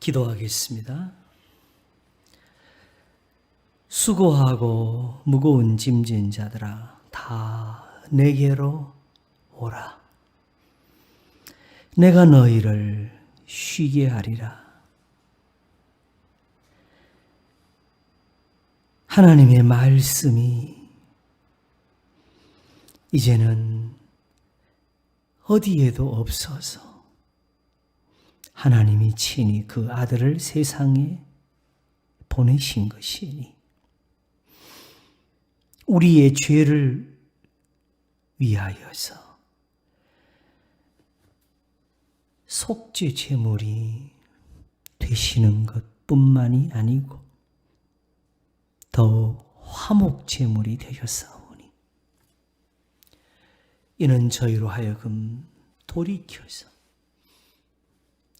기도하겠습니다. 수고하고 무거운 짐진 자들아 다 내게로 오라. 내가 너희를 쉬게 하리라. 하나님의 말씀이 이제는 어디에도 없어서 하나님이 친히 그 아들을 세상에 보내신 것이니 우리의 죄를 위하여서 속죄 제물이 되시는 것뿐만이 아니고 더욱 화목 제물이 되셨사오니 이는 저희로 하여금 돌이켜서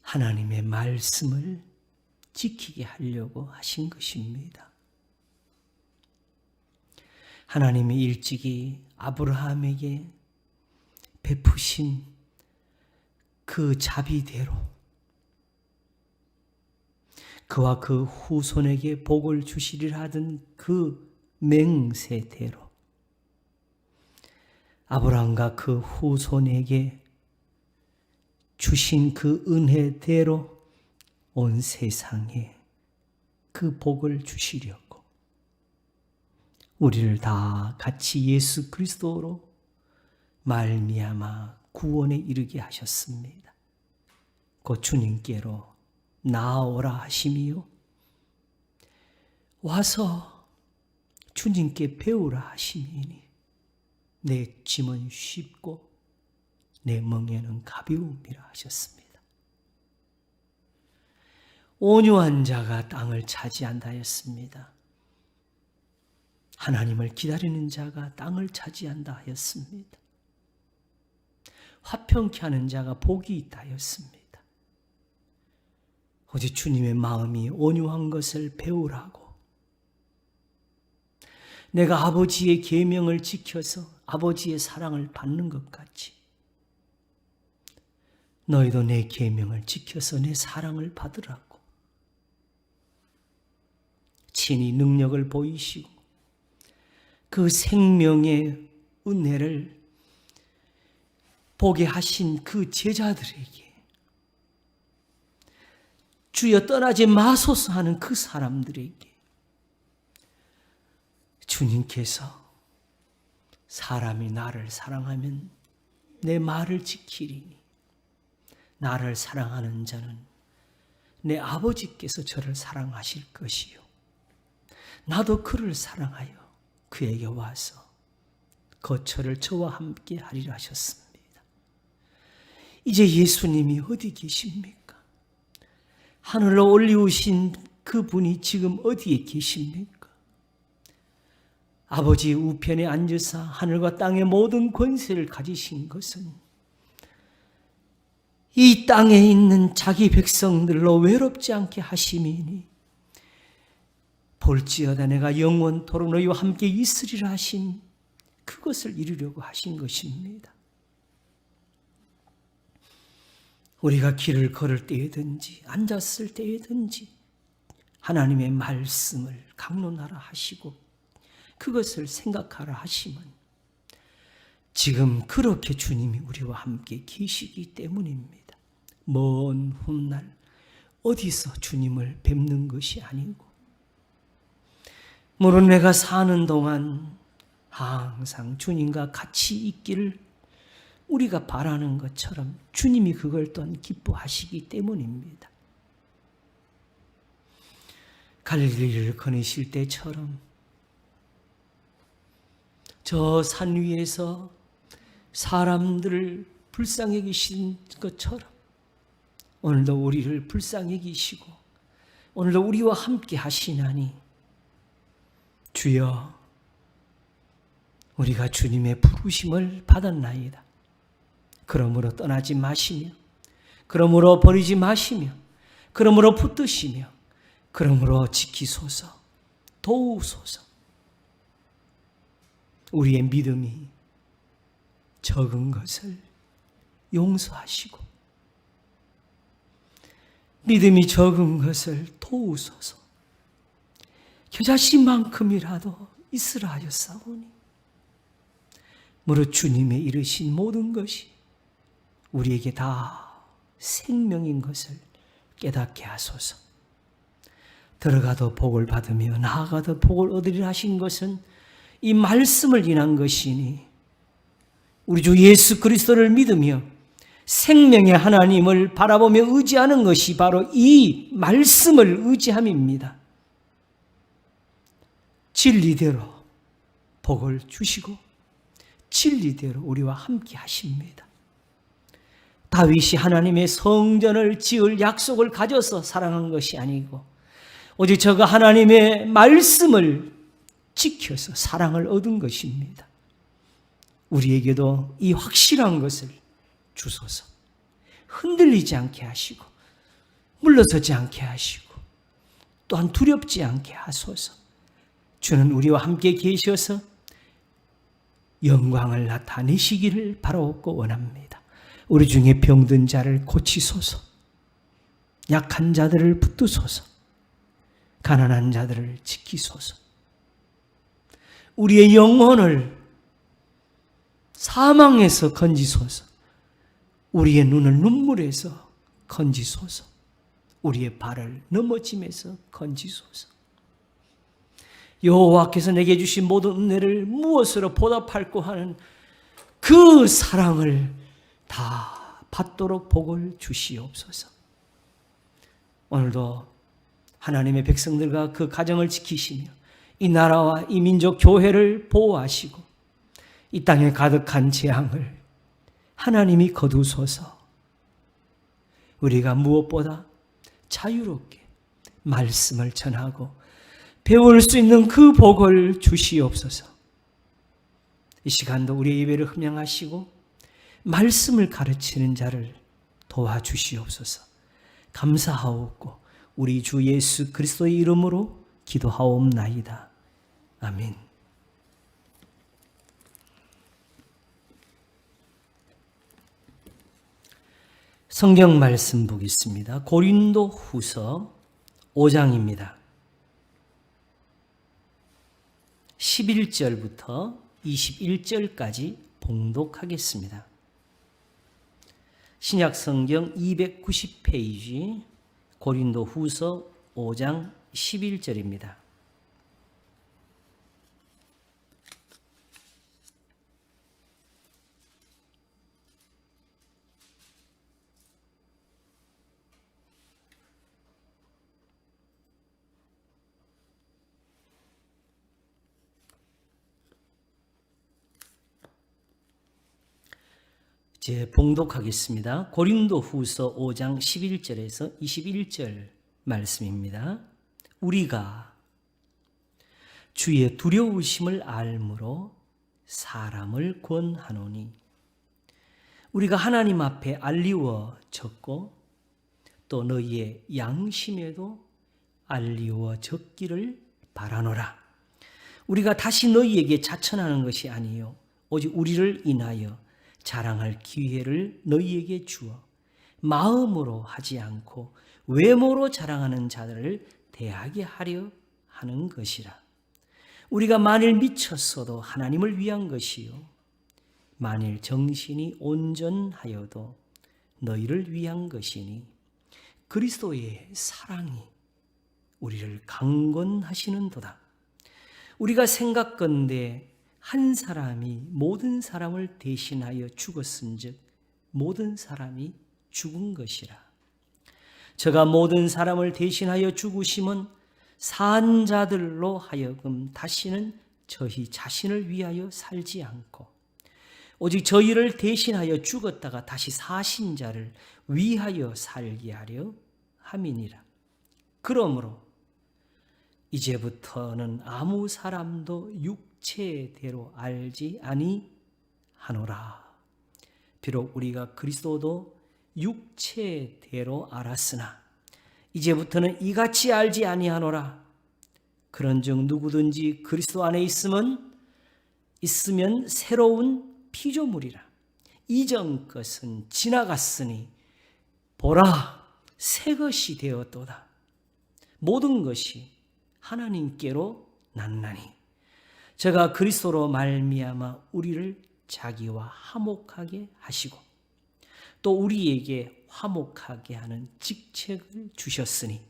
하나님의 말씀을 지키게 하려고 하신 것입니다. 하나님이 일찍이 아브라함에게 베푸신 그 자비대로 그와 그 후손에게 복을 주시리라 하던 그 맹세대로 아브라함과 그 후손에게 주신 그 은혜대로 온 세상에 그 복을 주시려고 우리를 다 같이 예수 그리스도로 말미암아 구원에 이르게 하셨습니다. 곧 주님께로 나아오라 하심이요 와서 주님께 배우라 하심이니 내 짐은 쉽고 내 멍에는 가벼움이라 하셨습니다. 온유한 자가 땅을 차지한다 하였습니다. 하나님을 기다리는 자가 땅을 차지한다 하였습니다. 화평케 하는 자가 복이 있다 하였습니다. 오직 주님의 마음이 온유한 것을 배우라고 내가 아버지의 계명을 지켜서 아버지의 사랑을 받는 것 같이 너희도 내 계명을 지켜서 내 사랑을 받으라고 친히 능력을 보이시고 그 생명의 은혜를 보게 하신 그 제자들에게 주여 떠나지 마소서 하는 그 사람들에게 주님께서 사람이 나를 사랑하면 내 말을 지키리니 나를 사랑하는 자는 내 아버지께서 저를 사랑하실 것이요 나도 그를 사랑하여 그에게 와서 거처를 저와 함께 하리라 하셨습니다. 이제 예수님이 어디 계십니까? 하늘로 올리우신 그분이 지금 어디에 계십니까? 아버지의 우편에 앉으사 하늘과 땅의 모든 권세를 가지신 것은 이 땅에 있는 자기 백성들로 외롭지 않게 하심이니 볼지어다 내가 영원토록 너희와 함께 있으리라 하신 그것을 이루려고 하신 것입니다. 우리가 길을 걸을 때에든지 앉았을 때에든지 하나님의 말씀을 강론하라 하시고 그것을 생각하라 하시면 지금 그렇게 주님이 우리와 함께 계시기 때문입니다. 먼 훗날 어디서 주님을 뵙는 것이 아니고 물론 내가 사는 동안 항상 주님과 같이 있기를 우리가 바라는 것처럼 주님이 그걸 또한 기뻐하시기 때문입니다. 갈릴리를 거니실 때처럼 저 산 위에서 사람들을 불쌍히 여기신 것처럼 오늘도 우리를 불쌍히 여기시고 오늘도 우리와 함께 하시나니 주여 우리가 주님의 부르심을 받았나이다. 그러므로 떠나지 마시며 그러므로 버리지 마시며 그러므로 붙드시며 그러므로 지키소서 도우소서. 우리의 믿음이 적은 것을 용서하시고 믿음이 적은 것을 도우소서. 겨자씨만큼이라도 있으라 하였사오니 무릇 주님의 이르신 모든 것이 우리에게 다 생명인 것을 깨닫게 하소서. 들어가도 복을 받으며 나아가도 복을 얻으리라 하신 것은 이 말씀을 인한 것이니 우리 주 예수 그리스도를 믿으며 생명의 하나님을 바라보며 의지하는 것이 바로 이 말씀을 의지함입니다. 진리대로 복을 주시고 진리대로 우리와 함께 하십니다. 다윗이 하나님의 성전을 지을 약속을 가져서 사랑한 것이 아니고 오직 저가 하나님의 말씀을 지켜서 사랑을 얻은 것입니다. 우리에게도 이 확실한 것을 주소서. 흔들리지 않게 하시고 물러서지 않게 하시고 또한 두렵지 않게 하소서. 주는 우리와 함께 계셔서 영광을 나타내시기를 바라옵고 원합니다. 우리 중에 병든 자를 고치소서. 약한 자들을 붙드소서. 가난한 자들을 지키소서. 우리의 영혼을 사망에서 건지소서. 우리의 눈을 눈물에서 건지소서. 우리의 발을 넘어짐에서 건지소서. 여호와께서 내게 주신 모든 은혜를 무엇으로 보답할꼬 하는 그 사랑을 다 받도록 복을 주시옵소서. 오늘도 하나님의 백성들과 그 가정을 지키시며 이 나라와 이 민족 교회를 보호하시고 이 땅에 가득한 재앙을 하나님이 거두소서. 우리가 무엇보다 자유롭게 말씀을 전하고 배울 수 있는 그 복을 주시옵소서. 이 시간도 우리의 예배를 흠양하시고 말씀을 가르치는 자를 도와주시옵소서. 감사하옵고 우리 주 예수 그리스도의 이름으로 기도하옵나이다. 아멘. 성경 말씀 보겠습니다. 고린도 후서 5장입니다. 11절부터 21절까지 봉독하겠습니다. 신약성경 290페이지 고린도 후서 5장 11절입니다. 이제 봉독하겠습니다. 고린도 후서 5장 11절에서 21절 말씀입니다. 우리가 주의 두려우심을 알므로 사람을 권하노니 우리가 하나님 앞에 알리워졌고 또 너희의 양심에도 알리워졌기를 바라노라. 우리가 다시 너희에게 자천하는 것이 아니요 오직 우리를 인하여 자랑할 기회를 너희에게 주어 마음으로 하지 않고 외모로 자랑하는 자들을 대하게 하려 하는 것이라. 우리가 만일 미쳤어도 하나님을 위한 것이요 만일 정신이 온전하여도 너희를 위한 것이니 그리스도의 사랑이 우리를 강권하시는도다. 우리가 생각건대 한 사람이 모든 사람을 대신하여 죽었은즉 모든 사람이 죽은 것이라. 저가 모든 사람을 대신하여 죽으심은 산 자들로 하여금 다시는 저희 자신을 위하여 살지 않고 오직 저희를 대신하여 죽었다가 다시 사신 자를 위하여 살게 하려 함이니라. 그러므로 이제부터는 아무 사람도 육체대로 알지 아니하노라. 비록 우리가 그리스도도 육체대로 알았으나 이제부터는 이같이 알지 아니하노라. 그런즉 누구든지 그리스도 안에 있으면 새로운 피조물이라. 이전 것은 지나갔으니 보라 새 것이 되었도다. 모든 것이 하나님께로 났나니 저가 그리스도로 말미암아 우리를 자기와 화목하게 하시고 또 우리에게 화목하게 하는 직책을 주셨으니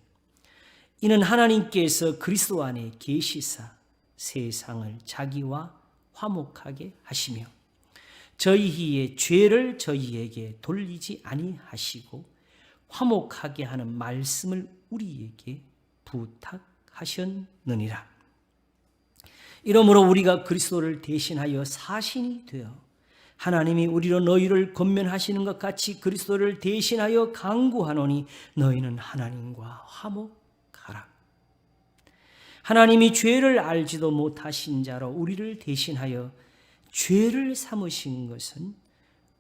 이는 하나님께서 그리스도 안에 계시사 세상을 자기와 화목하게 하시며 저희의 죄를 저희에게 돌리지 아니하시고 화목하게 하는 말씀을 우리에게 부탁하셨느니라. 이러므로 우리가 그리스도를 대신하여 사신이 되어 하나님이 우리로 너희를 권면하시는 것 같이 그리스도를 대신하여 간구하노니 너희는 하나님과 화목하라. 하나님이 죄를 알지도 못하신 자로 우리를 대신하여 죄를 삼으신 것은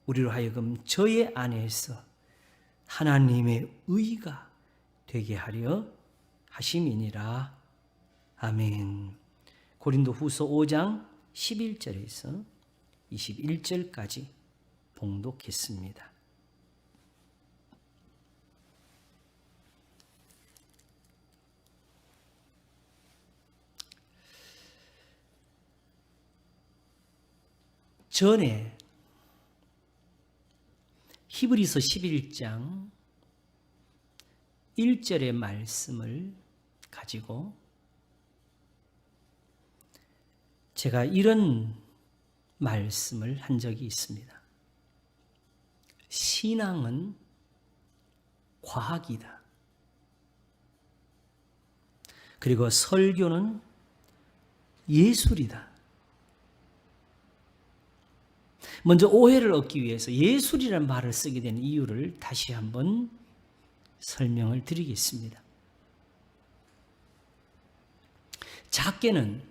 우리로 하여금 저의 안에서 하나님의 의가 되게 하려 하심이니라. 아멘. 고린도 후서 5장 11절에서 21절까지 봉독했습니다. 전에 히브리서 11장 1절의 말씀을 가지고 제가 이런 말씀을 한 적이 있습니다. 신앙은 과학이다. 그리고 설교는 예술이다. 먼저 오해를 얻기 위해서 예술이라는 말을 쓰게 된 이유를 다시 한번 설명을 드리겠습니다. 작게는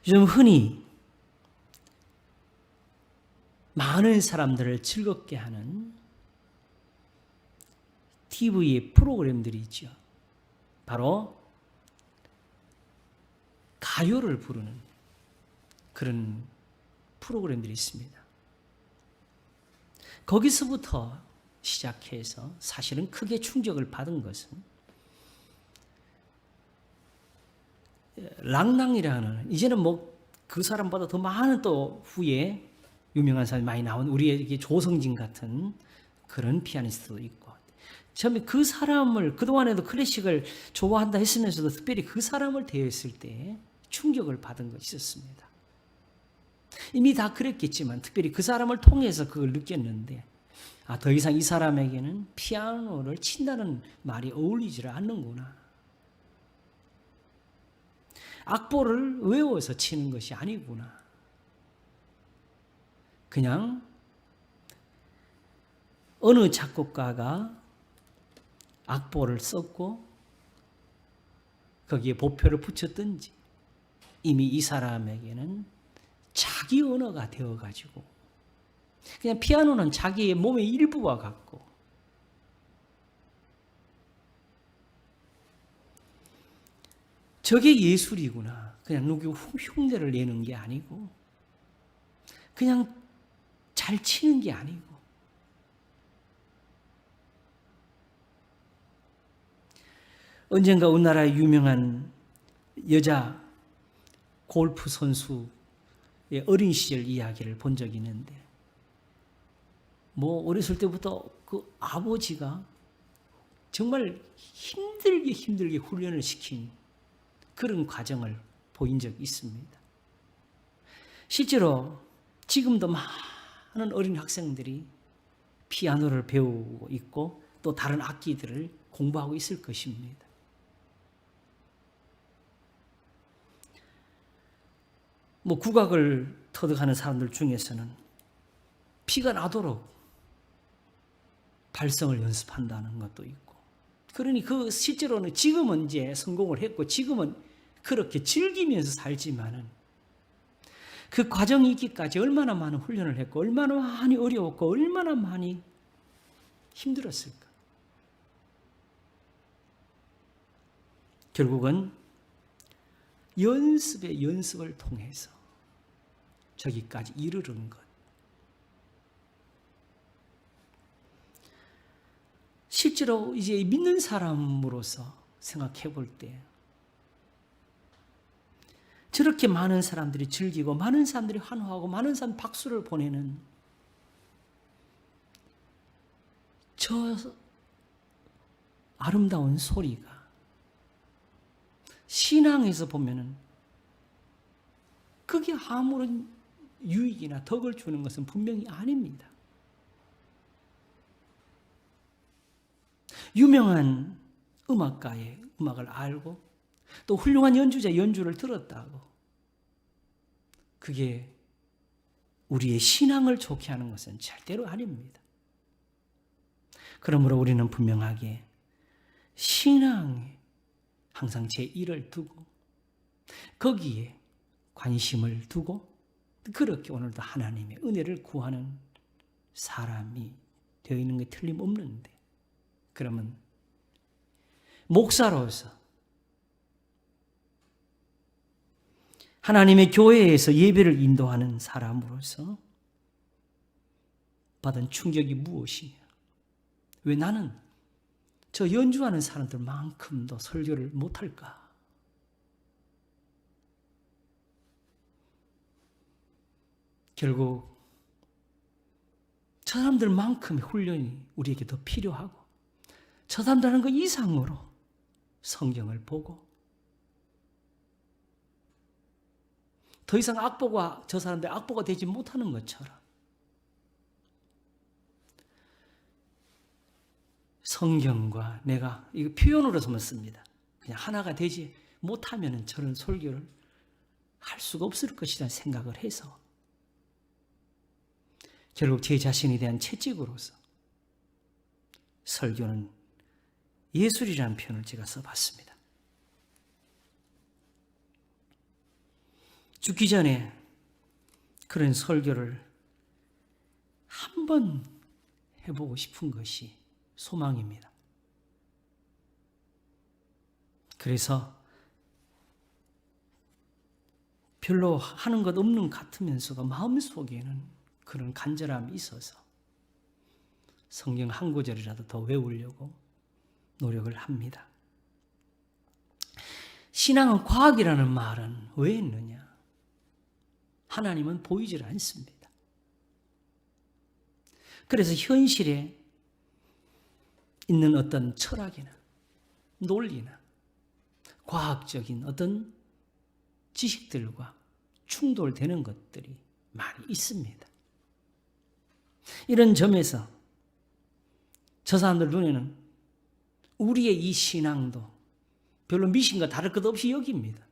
요즘 흔히 많은 사람들을 즐겁게 하는 TV의 프로그램들이 있죠. 바로 가요를 부르는 그런 프로그램들이 있습니다. 거기서부터 시작해서 사실은 크게 충격을 받은 것은 랑랑이라는 이제는 뭐 그 사람보다 더 많은 또 후에 유명한 사람이 많이 나온 우리에게 조성진 같은 그런 피아니스트도 있고 처음에 그 사람을 그동안에도 클래식을 좋아한다 했으면서도 특별히 그 사람을 대했을 때 충격을 받은 것이 있었습니다. 이미 다 그랬겠지만 특별히 그 사람을 통해서 그걸 느꼈는데 더 이상 이 사람에게는 피아노를 친다는 말이 어울리지를 않는구나. 악보를 외워서 치는 것이 아니구나. 그냥 어느 작곡가가 악보를 썼고 거기에 보표를 붙였든지 이미 이 사람에게는 자기 언어가 되어가지고 그냥 피아노는 자기의 몸의 일부와 같고 저게 예술이구나. 그냥 누구 흉내를 내는 게 아니고 그냥 잘 치는 게 아니고 언젠가 우리나라의 유명한 여자 골프 선수의 어린 시절 이야기를 본 적이 있는데 뭐 어렸을 때부터 그 아버지가 정말 힘들게 훈련을 시킨 그런 과정을 보인 적이 있습니다. 실제로 지금도 많은 어린 학생들이 피아노를 배우고 있고 또 다른 악기들을 공부하고 있을 것입니다. 뭐 국악을 터득하는 사람들 중에서는 피가 나도록 발성을 연습한다는 것도 있고 그러니 그 실제로는 지금은 이제 성공을 했고 지금은 그렇게 즐기면서 살지만은 그 과정이 있기까지 얼마나 많은 훈련을 했고 얼마나 많이 어려웠고 얼마나 많이 힘들었을까. 결국은 연습의 연습을 통해서 저기까지 이르는 것. 실제로 이제 믿는 사람으로서 생각해 볼 때 저렇게 많은 사람들이 즐기고 많은 사람들이 환호하고 많은 사람 박수를 보내는 저 아름다운 소리가 신앙에서 보면은 그게 아무런 유익이나 덕을 주는 것은 분명히 아닙니다. 유명한 음악가의 음악을 알고 또 훌륭한 연주자 연주를 들었다고 그게 우리의 신앙을 좋게 하는 것은 절대로 아닙니다. 그러므로 우리는 분명하게 신앙에 항상 제1을 두고 거기에 관심을 두고 그렇게 오늘도 하나님의 은혜를 구하는 사람이 되어 있는 게 틀림없는데 그러면 목사로서 하나님의 교회에서 예배를 인도하는 사람으로서 받은 충격이 무엇이냐? 왜 나는 저 연주하는 사람들만큼도 설교를 못할까? 결국 저 사람들만큼의 훈련이 우리에게 더 필요하고 저 사람들 하는 것 이상으로 성경을 보고 더 이상 악보가 저 사람들 악보가 되지 못하는 것처럼 성경과 내가 이거 표현으로서만 씁니다. 그냥 하나가 되지 못하면 저런 설교를 할 수가 없을 것이라는 생각을 해서 결국 제 자신에 대한 채찍으로서 설교는 예술이라는 표현을 제가 써봤습니다. 죽기 전에 그런 설교를 한번 해보고 싶은 것이 소망입니다. 그래서 별로 하는 것 없는 것 같으면서도 마음속에는 그런 간절함이 있어서 성경 한 구절이라도 더 외우려고 노력을 합니다. 신앙은 과학이라는 말은 왜 했느냐? 하나님은 보이질 않습니다. 그래서 현실에 있는 어떤 철학이나 논리나 과학적인 어떤 지식들과 충돌되는 것들이 많이 있습니다. 이런 점에서 저 사람들 눈에는 우리의 이 신앙도 별로 미신과 다를 것 없이 여깁니다.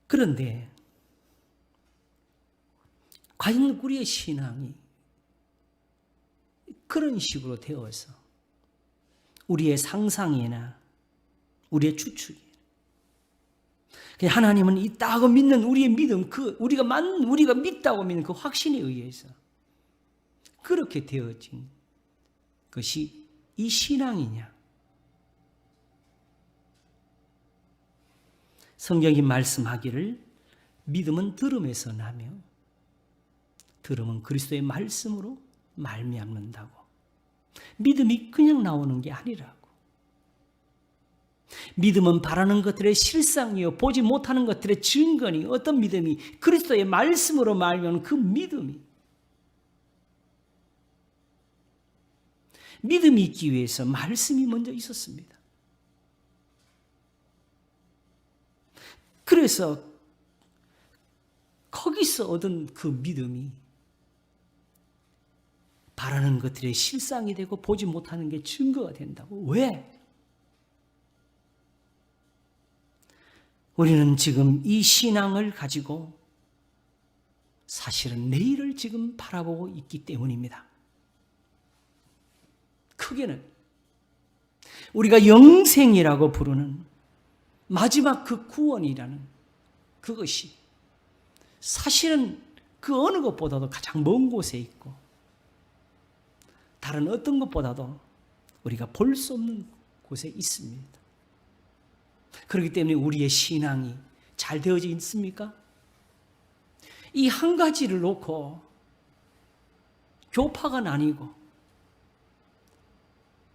그런데 과연 우리의 신앙이 그런 식으로 되어서 우리의 상상이나 우리의 추측이 하나님은 있다고 믿는 우리의 믿음, 우리가 믿다고 믿는 그 확신에 의해서 그렇게 되어진 것이 이 신앙이냐? 성경이 말씀하기를 믿음은 들음에서 나며 들음은 그리스도의 말씀으로 말미암는다고. 믿음이 그냥 나오는 게 아니라고. 믿음은 바라는 것들의 실상이요 보지 못하는 것들의 증거니 어떤 믿음이 그리스도의 말씀으로 말미암는 그 믿음이 믿음이 있기 위해서 말씀이 먼저 있었습니다. 그래서 거기서 얻은 그 믿음이 바라는 것들의 실상이 되고 보지 못하는 게 증거가 된다고. 왜? 우리는 지금 이 신앙을 가지고 사실은 내일을 지금 바라보고 있기 때문입니다. 크게는 우리가 영생이라고 부르는 마지막 그 구원이라는 그것이 사실은 그 어느 것보다도 가장 먼 곳에 있고 다른 어떤 것보다도 우리가 볼 수 없는 곳에 있습니다. 그렇기 때문에 우리의 신앙이 잘 되어져 있습니까? 이 한 가지를 놓고 교파가 나뉘고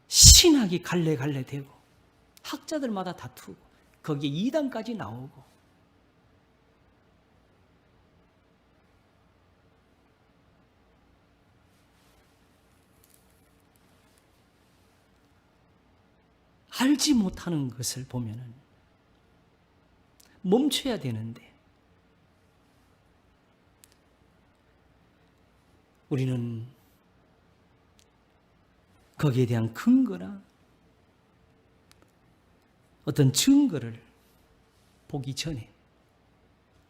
신학이 갈래갈래 되고 학자들마다 다투고 거기에 이단까지 나오고 알지 못하는 것을 보면은 멈춰야 되는데 우리는 거기에 대한 근거나 어떤 증거를 보기 전에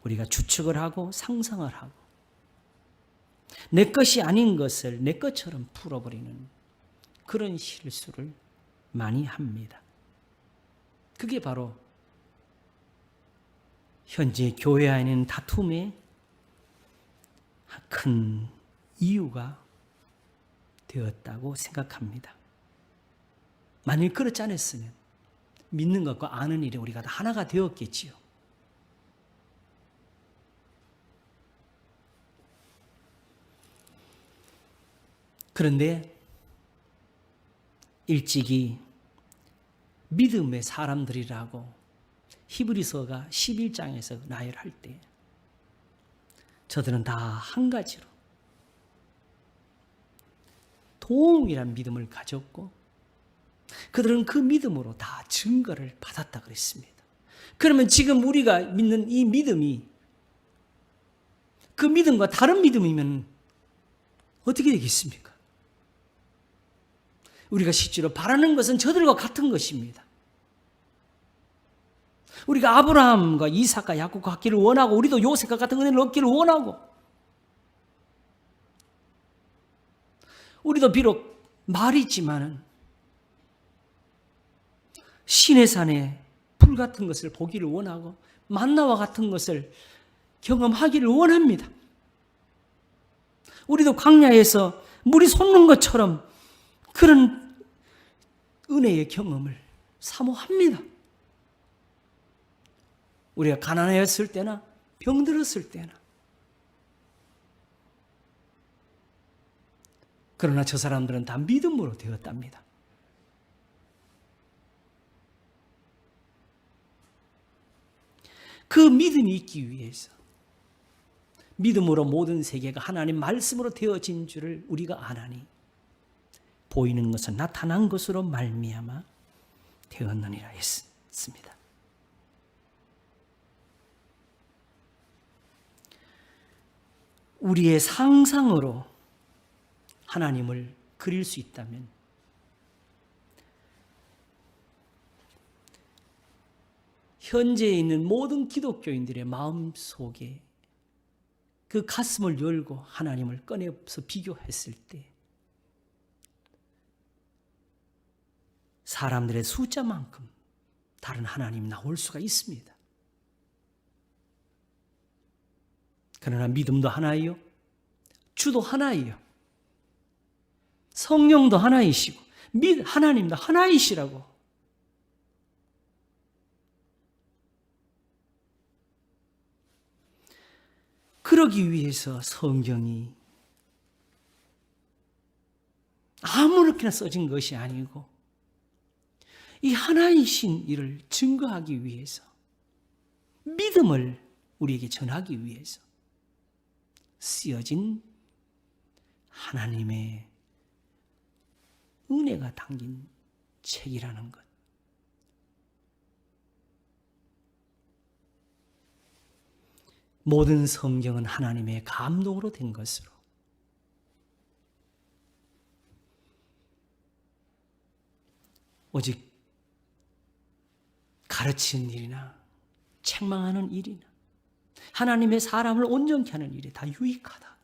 우리가 추측을 하고 상상을 하고 내 것이 아닌 것을 내 것처럼 풀어버리는 그런 실수를 많이 합니다. 그게 바로 현재 교회 안에는 다툼의 큰 이유가 되었다고 생각합니다. 만일 그렇지 않았으면 믿는 것과 아는 일이 우리가 다 하나가 되었겠지요. 그런데 일찍이 믿음의 사람들이라고 히브리서가 11장에서 나열할 때 저들은 다 한 가지로 동일한 믿음을 가졌고 그들은 그 믿음으로 다 증거를 받았다 그랬습니다. 그러면 지금 우리가 믿는 이 믿음이 그 믿음과 다른 믿음이면 어떻게 되겠습니까? 우리가 실제로 바라는 것은 저들과 같은 것입니다. 우리가 아브라함과 이삭과 야곱과 같기를 원하고 우리도 요셉과 같은 은혜를 얻기를 원하고 우리도 비록 말이지만은 시내산에 풀 같은 것을 보기를 원하고 만나와 같은 것을 경험하기를 원합니다. 우리도 광야에서 물이 솟는 것처럼 그런 은혜의 경험을 사모합니다. 우리가 가난하였을 때나 병들었을 때나 그러나 저 사람들은 다 믿음으로 되었답니다. 그 믿음이 있기 위해서 믿음으로 모든 세계가 하나님 말씀으로 되어진 줄을 우리가 아나니 보이는 것은 나타난 것으로 말미암아 되었느니라 했습니다. 우리의 상상으로 하나님을 그릴 수 있다면 현재에 있는 모든 기독교인들의 마음속에 그 가슴을 열고 하나님을 꺼내서 비교했을 때 사람들의 숫자만큼 다른 하나님이 나올 수가 있습니다. 그러나 믿음도 하나이요, 주도 하나이요, 성령도 하나이시고 하나님도 하나이시라고 그러기 위해서 성경이 아무렇게나 써진 것이 아니고 이 하나이신 이를 증거하기 위해서 믿음을 우리에게 전하기 위해서 쓰여진 하나님의 은혜가 담긴 책이라는 것. 모든 성경은 하나님의 감동으로 된 것으로 오직 가르치는 일이나 책망하는 일이나 하나님의 사람을 온전케 하는 일이 다 유익하다고.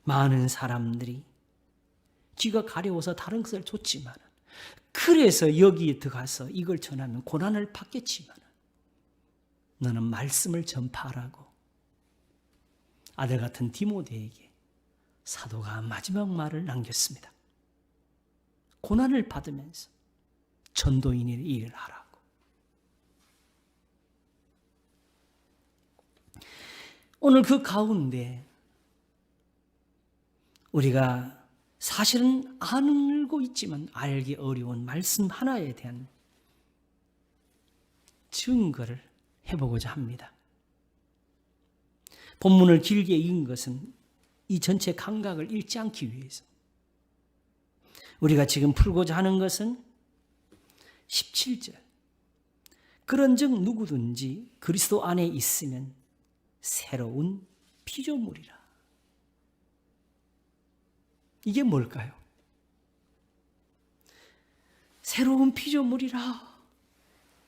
많은 사람들이 귀가 가려워서 다른 것을 줬지만 그래서 여기에 들어가서 이걸 전하면 고난을 받겠지만 너는 말씀을 전파하라고 아들 같은 디모데에게 사도가 마지막 말을 남겼습니다. 고난을 받으면서 전도인의 일을 하라고. 오늘 그 가운데 우리가 사실은 알고 있지만 알기 어려운 말씀 하나에 대한 증거를 해보고자 합니다. 본문을 길게 읽은 것은 이 전체 감각을 잃지 않기 위해서. 우리가 지금 풀고자 하는 것은 17절. 그런즉 누구든지 그리스도 안에 있으면 새로운 피조물이라. 이게 뭘까요? 새로운 피조물이라.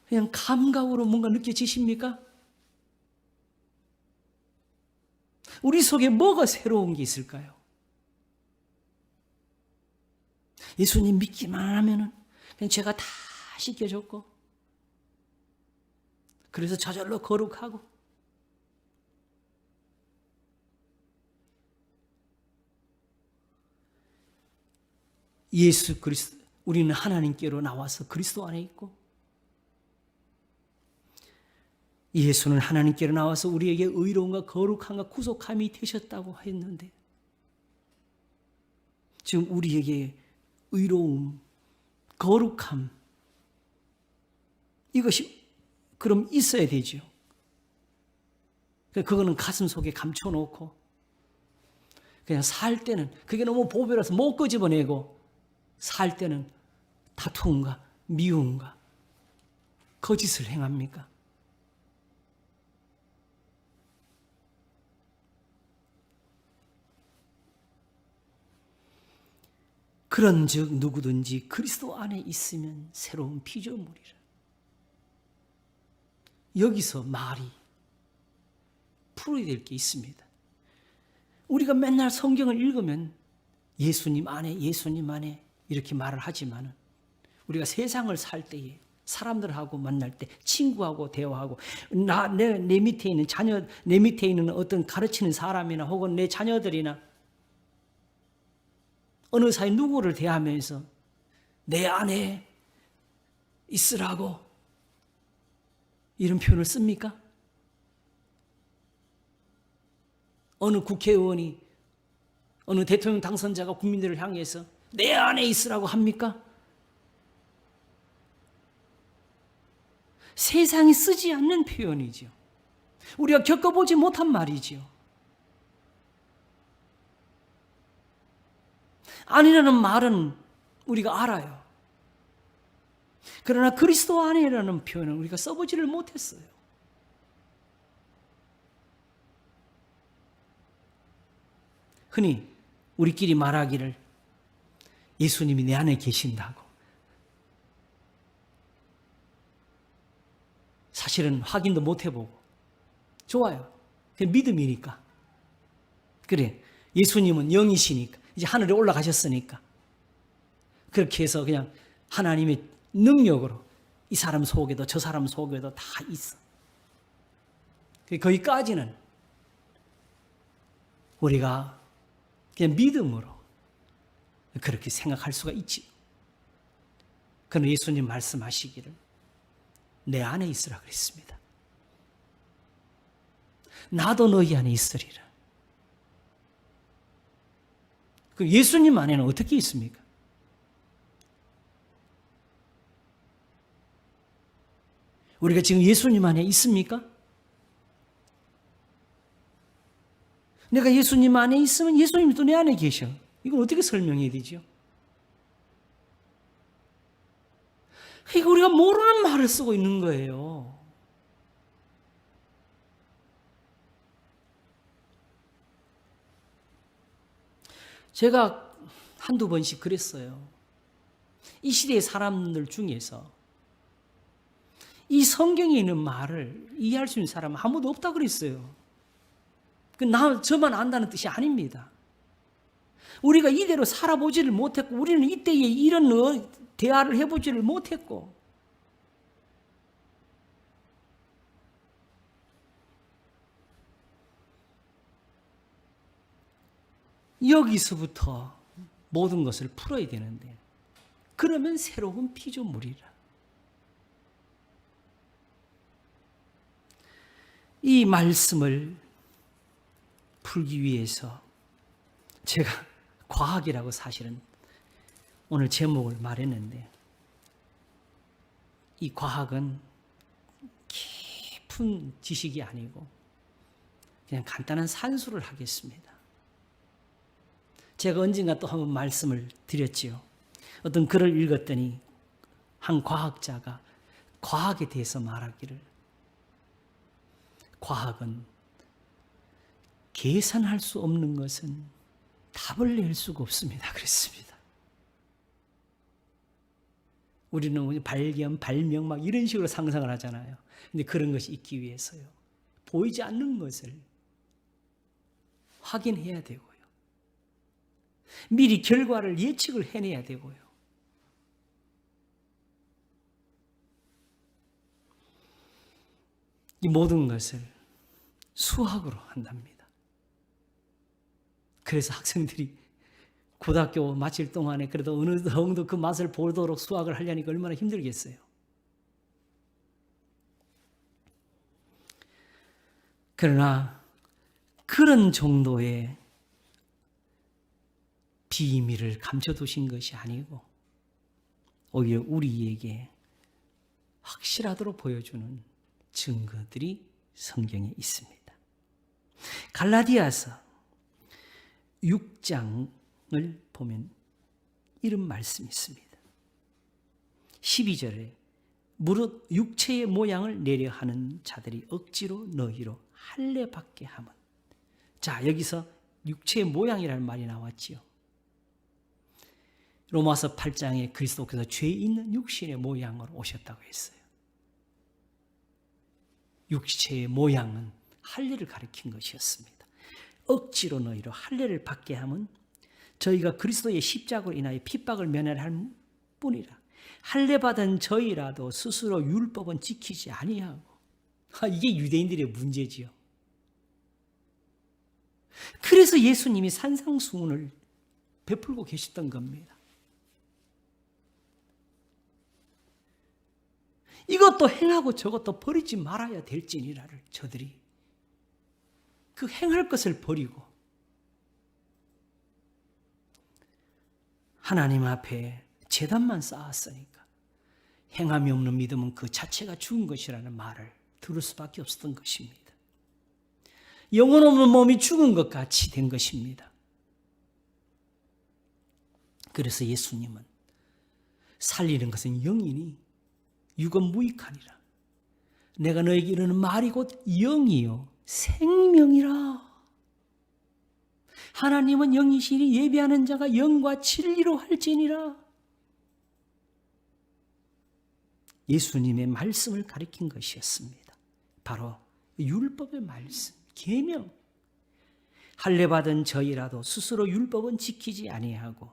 그냥 감각으로 뭔가 느껴지십니까? 우리 속에 뭐가 새로운 게 있을까요? 예수님 믿기만 하면은 그냥 죄가 다 씻겨졌고, 그래서 저절로 거룩하고, 예수 그리스도, 우리는 하나님께로 나와서 그리스도 안에 있고, 예수는 하나님께로 나와서 우리에게 의로움과 거룩함과 구속함이 되셨다고 했는데, 지금 우리에게 의로움, 거룩함, 이것이 그럼 있어야 되죠. 그거는 가슴 속에 감춰놓고 그냥 살 때는 그게 너무 보배라서 못 끄집어내고, 살 때는 다툼과 미움과 거짓을 행합니까? 그런즉 누구든지 그리스도 안에 있으면 새로운 피조물이라. 여기서 말이 풀어야 될 게 있습니다. 우리가 맨날 성경을 읽으면 예수님 안에, 예수님 안에 이렇게 말을 하지만, 우리가 세상을 살 때에 사람들하고 만날 때, 친구하고 대화하고, 내 밑에 있는 자녀, 내 밑에 있는 어떤 가르치는 사람이나 혹은 내 자녀들이나 어느 사이 누구를 대하면서 내 안에 있으라고 이런 표현을 씁니까? 어느 국회의원이, 어느 대통령 당선자가 국민들을 향해서 내 안에 있으라고 합니까? 세상이 쓰지 않는 표현이죠. 우리가 겪어보지 못한 말이죠. 아니라는 말은 우리가 알아요. 그러나 그리스도 안에라는 표현은 우리가 써보지를 못했어요. 흔히 우리끼리 말하기를 예수님이 내 안에 계신다고. 사실은 확인도 못 해보고. 좋아요. 그게 믿음이니까. 그래, 예수님은 영이시니까, 이제 하늘에 올라가셨으니까, 그렇게 해서 그냥 하나님의 능력으로 이 사람 속에도 저 사람 속에도 다 있어. 거기까지는 우리가 그냥 믿음으로 그렇게 생각할 수가 있지. 그러나 예수님 말씀하시기를 내 안에 있으라 그랬습니다. 나도 너희 안에 있으리라. 그 예수님 안에는 어떻게 있습니까? 우리가 지금 예수님 안에 있습니까? 내가 예수님 안에 있으면 예수님이 또 내 안에 계셔. 이걸 어떻게 설명해야 되죠? 그러니까 우리가 모르는 말을 쓰고 있는 거예요. 제가 한두 번씩 그랬어요. 이 시대의 사람들 중에서 이 성경에 있는 말을 이해할 수 있는 사람은 아무도 없다 그랬어요. 저만 안다는 뜻이 아닙니다. 우리가 이대로 살아보지를 못했고, 우리는 이때에 이런 대화를 해보지를 못했고, 여기서부터 모든 것을 풀어야 되는데, 그러면 새로운 피조물이라. 이 말씀을 풀기 위해서 제가 과학이라고 사실은 오늘 제목을 말했는데, 이 과학은 깊은 지식이 아니고 그냥 간단한 산수를 하겠습니다. 제가 언젠가 또 한번 말씀을 드렸지요. 어떤 글을 읽었더니 한 과학자가 과학에 대해서 말하기를, 과학은 계산할 수 없는 것은 답을 낼 수가 없습니다. 그랬습니다. 우리는 발견, 발명 막 이런 식으로 상상을 하잖아요. 근데 그런 것이 있기 위해서요, 보이지 않는 것을 확인해야 되고요, 미리 결과를 예측을 해내야 되고요. 이 모든 것을 수학으로 한답니다. 그래서 학생들이 고등학교 마칠 동안에 그래도 어느 정도 그 맛을 보도록 수학을 하려니까 얼마나 힘들겠어요. 그러나 그런 정도의 비밀을 감춰두신 것이 아니고 오히려 우리에게 확실하도록 보여주는 증거들이 성경에 있습니다. 갈라디아서 6장을 보면 이런 말씀이 있습니다. 12절에 무릇 육체의 모양을 내려 하는 자들이 억지로 너희로 할례받게 함은. 자, 여기서 육체의 모양이라는 말이 나왔지요. 로마서 8장에 그리스도께서 죄 있는 육신의 모양으로 오셨다고 했어요. 육체의 모양은 할례를 가리킨 것이었습니다. 억지로 너희로 할례를 받게 함은 저희가 그리스도의 십자가로 인하여 핍박을 면하려 할 뿐이라. 할례 받은 저희라도 스스로 율법은 지키지 아니하고. 이게 유대인들의 문제지요. 그래서 예수님이 산상수훈을 베풀고 계셨던 겁니다. 이것도 행하고 저것도 버리지 말아야 될지니라를 저들이 그 행할 것을 버리고 하나님 앞에 제단만 쌓았으니까 행함이 없는 믿음은 그 자체가 죽은 것이라는 말을 들을 수밖에 없었던 것입니다. 영혼 없는 몸이 죽은 것 같이 된 것입니다. 그래서 예수님은 살리는 것은 영이니 육은 무익하니라. 내가 너에게 이르는 말이 곧 영이요 생명이라. 하나님은 영이시니 예배하는 자가 영과 진리로 할지니라. 예수님의 말씀을 가리킨 것이었습니다. 바로 율법의 말씀, 계명. 할례 받은 저희라도 스스로 율법은 지키지 아니하고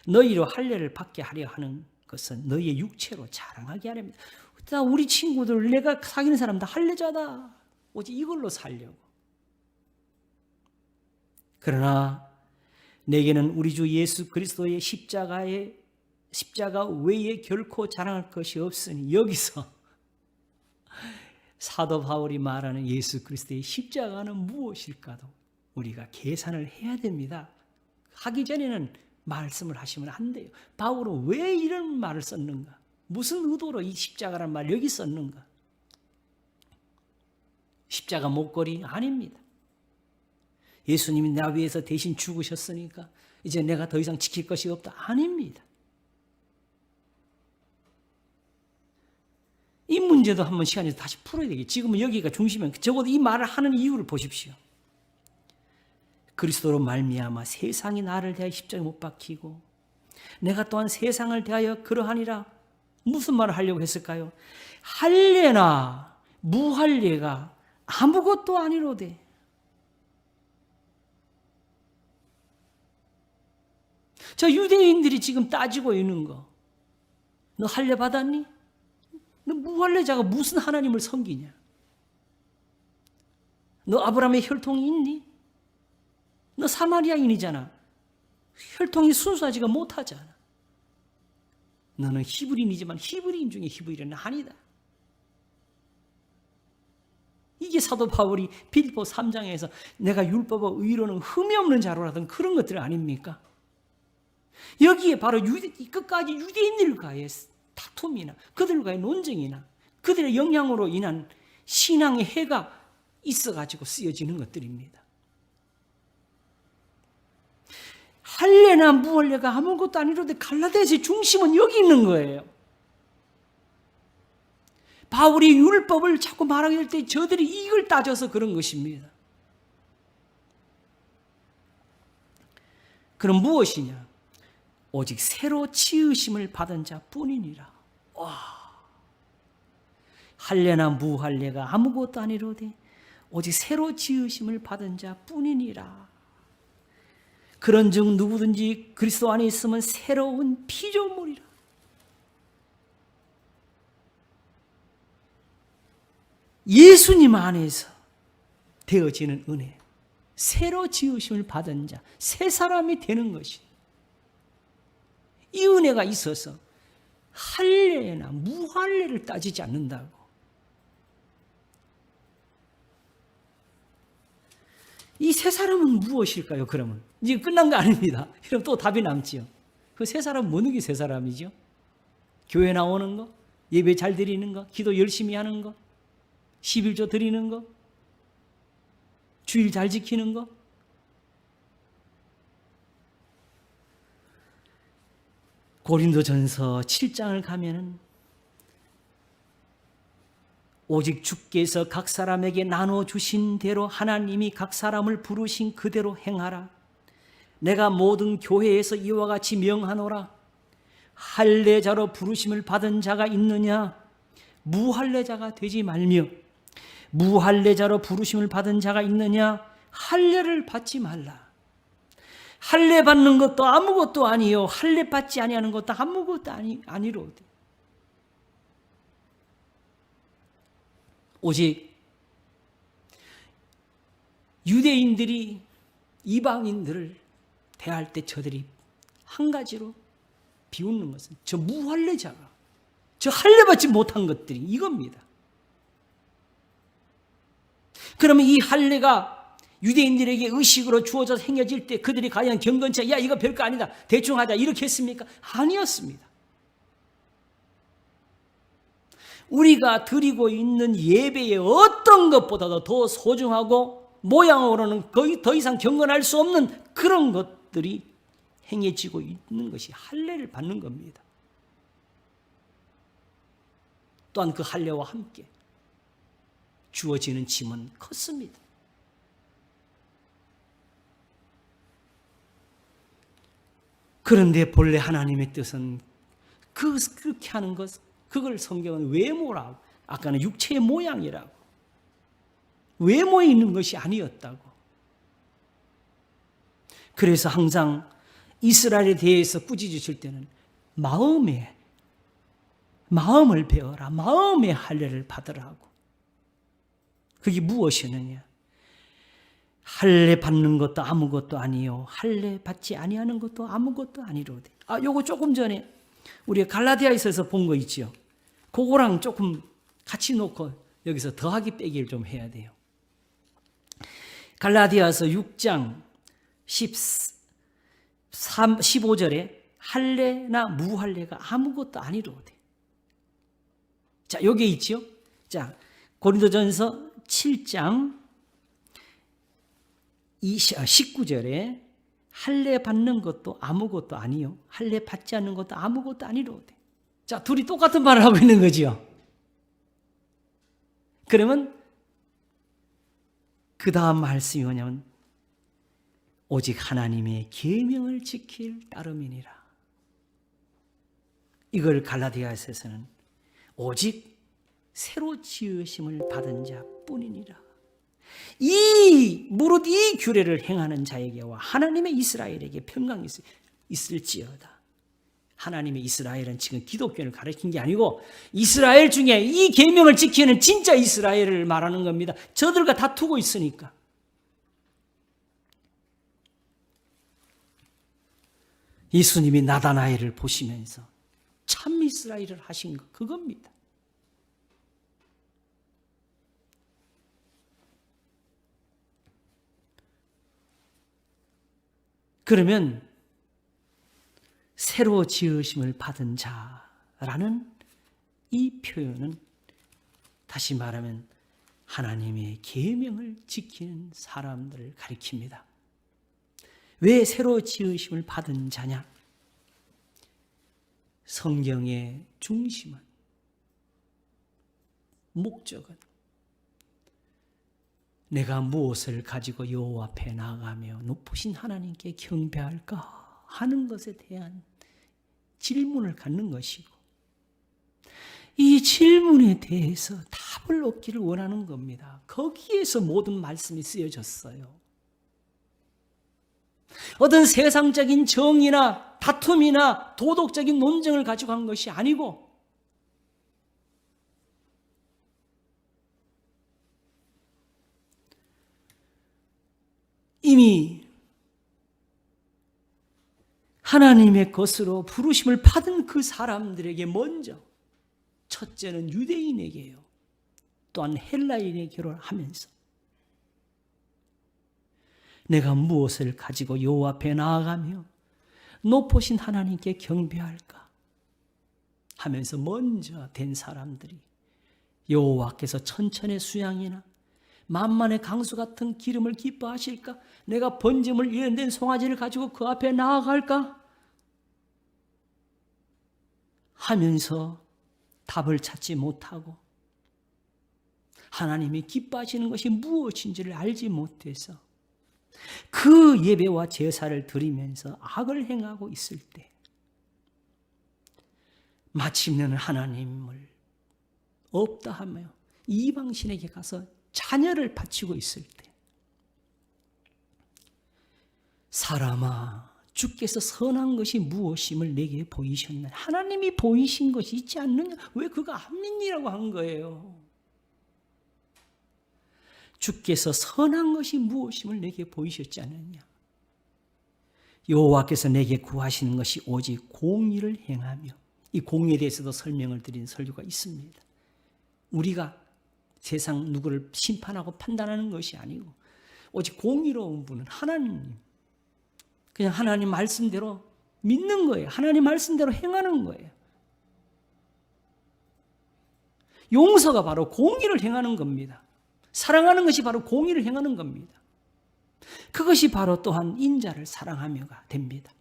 너희로 할례를 받게 하려 하는 것은 너희의 육체로 자랑하게 하렵니다. 우리 친구들, 내가 사귀는 사람 다 할례자다. 오직 이걸로 살려고. 그러나 내게는 우리 주 예수 그리스도의 십자가 외에 결코 자랑할 것이 없으니, 여기서 사도 바울이 말하는 예수 그리스도의 십자가는 무엇일까도 우리가 계산을 해야 됩니다. 하기 전에는 말씀을 하시면 안 돼요. 바울은 왜 이런 말을 썼는가? 무슨 의도로 이 십자가란 말을 여기 썼는가? 십자가 목걸이 아닙니다. 예수님이 나 위해서 대신 죽으셨으니까 이제 내가 더 이상 지킬 것이 없다. 아닙니다. 이 문제도 한번 시간이 다시 풀어야 되겠죠. 지금은 여기가 중심이면 적어도 이 말을 하는 이유를 보십시오. 그리스도로 말미암아 세상이 나를 대하여 십자가에 못 박히고 내가 또한 세상을 대하여 그러하니라. 무슨 말을 하려고 했을까요? 할례나 무할례가 아무것도 아니로되 저 유대인들이 지금 따지고 있는 거, 너 할례 받았니? 너 무할례자가 무슨 하나님을 섬기냐? 너 아브라함의 혈통이 있니? 너 사마리아인이잖아. 혈통이 순수하지가 못하잖아. 너는 히브리인이지만 히브리인 중에 히브리인은 아니다. 이게 이게 사도 바울이 빌립보 3장에서 내가 율법과 의로는 흠이 없는 자로라던 그런 것들 아닙니까? 여기에 바로 끝까지 유대인들과의 다툼이나 그들과의 논쟁이나 그들의 영향으로 인한 신앙의 해가 있어가지고 쓰여지는 것들입니다. 할례나 무할례가 아무것도 아니로되 갈라디아서의 중심은 여기 있는 거예요. 바울이 율법을 자꾸 말하게 될 때 저들이 이걸 따져서 그런 것입니다. 그럼 무엇이냐? 오직 새로 지으심을 받은 자뿐이니라. 와, 할례나 무할례가 아무것도 아니로되 오직 새로 지으심을 받은 자뿐이니라. 그런즉 누구든지 그리스도 안에 있으면 새로운 피조물이라. 예수님 안에서 되어지는 은혜, 새로 지으심을 받은 자, 새 사람이 되는 것이, 이 은혜가 있어서 할례나 무할례를 따지지 않는다고. 이 새 사람은 무엇일까요? 그러면 이제 끝난 거 아닙니다. 그럼 또 답이 남지요. 그 새 사람은 어느 게 새 사람이죠? 교회 나오는 거, 예배 잘 드리는 거, 기도 열심히 하는 거, 11조 드리는 거, 주일 잘 지키는 거. 고린도전서 7장을 가면은 오직 주께서 각 사람에게 나눠주신 대로 하나님이 각 사람을 부르신 그대로 행하라. 내가 모든 교회에서 이와 같이 명하노라. 할례자로 부르심을 받은 자가 있느냐? 무할례자가 되지 말며, 무할례자로 부르심을 받은 자가 있느냐? 할례를 받지 말라. 할례 받는 것도 아무것도 아니요, 할례 받지 아니하는 것도 아무것도 아니로되 오직 유대인들이 이방인들을 대할 때 저들이 한 가지로 비웃는 것은 저 무할례자가, 저 할례 받지 못한 것들이 이겁니다. 그러면 이 할례가 유대인들에게 의식으로 주어져서 행해질 때 그들이 과연 경건치, 야 이거 별거 아니다, 대충 하자 이렇게 했습니까? 아니었습니다. 우리가 드리고 있는 예배의 어떤 것보다도 더 소중하고 모양으로는 거의 더 이상 경건할 수 없는 그런 것들이 행해지고 있는 것이 할례를 받는 겁니다. 또한 그 할례와 함께 주어지는 짐은 컸습니다. 그런데 본래 하나님의 뜻은 그렇게 하는 것, 그걸 성경은 외모라고, 아까는 육체의 모양이라고, 외모에 있는 것이 아니었다고. 그래서 항상 이스라엘에 대해서 꾸짖으실 때는 마음을 배워라, 마음의 할례를 받으라고. 그게 무엇이느냐? 할례 받는 것도 아무것도 아니요, 할례 받지 아니하는 것도 아무것도 아니로되. 요거 조금 전에 우리가 갈라디아에서 본 거 있죠. 그거랑 조금 같이 놓고 여기서 더하기 빼기를 좀 해야 돼요. 갈라디아서 6장 15절에 할례나 무할례가 아무것도 아니로되. 자, 여기 있죠. 자, 고린도전서 7장 19절에 할례 받는 것도 아무것도 아니요, 할례 받지 않는 것도 아무것도 아니로되. 자, 둘이 똑같은 말을 하고 있는 거지요. 그러면 그 다음 말씀이 뭐냐면 오직 하나님의 계명을 지킬 따름이니라. 이걸 갈라디아서에서는 오직 새로 지으심을 받은 자뿐이니라. 무릇 이 규례를 행하는 자에게와 하나님의 이스라엘에게 평강이 있을지어다. 하나님의 이스라엘은 지금 기독교를 가르친 게 아니고 이스라엘 중에 이 계명을 지키는 진짜 이스라엘을 말하는 겁니다. 저들과 다투고 있으니까. 예수님이 나다나엘을 보시면서 참 이스라엘을 하신 거 그겁니다. 그러면 새로 지으심을 받은 자라는 이 표현은 다시 말하면 하나님의 계명을 지키는 사람들을 가리킵니다. 왜 새로 지으심을 받은 자냐? 성경의 중심은, 목적은 내가 무엇을 가지고 여호와 앞에 나아가며 높으신 하나님께 경배할까 하는 것에 대한 질문을 갖는 것이고, 이 질문에 대해서 답을 얻기를 원하는 겁니다. 거기에서 모든 말씀이 쓰여졌어요. 어떤 세상적인 정의나 다툼이나 도덕적인 논쟁을 가지고 한 것이 아니고, 이미 하나님의 것으로 부르심을 받은 그 사람들에게 먼저, 첫째는 유대인에게요, 또한 헬라인에게로 하면서 내가 무엇을 가지고 여호와 앞에 나아가며 높으신 하나님께 경배할까 하면서 먼저 된 사람들이 여호와께서 천천의 수양이나 만만의 강수 같은 기름을 기뻐하실까? 내가 번제물 일련된 송아지를 가지고 그 앞에 나아갈까? 하면서 답을 찾지 못하고 하나님이 기뻐하시는 것이 무엇인지를 알지 못해서 그 예배와 제사를 드리면서 악을 행하고 있을 때, 마침내는 하나님을 없다 하며 이방신에게 가서 자녀를 바치고 있을 때, 사람아 주께서 선한 것이 무엇임을 내게 보이셨나? 하나님이 보이신 것이 있지 않느냐? 왜 그가 안 믿니라고 한 거예요? 주께서 선한 것이 무엇임을 내게 보이셨지 않느냐? 여호와께서 내게 구하시는 것이 오직 공의를 행하며, 이 공의에 대해서도 설명을 드린 설교가 있습니다. 우리가 세상 누구를 심판하고 판단하는 것이 아니고 오직 공의로운 분은 하나님, 그냥 하나님 말씀대로 믿는 거예요. 하나님 말씀대로 행하는 거예요. 용서가 바로 공의를 행하는 겁니다. 사랑하는 것이 바로 공의를 행하는 겁니다. 그것이 바로 또한 인자를 사랑하며가 됩니다.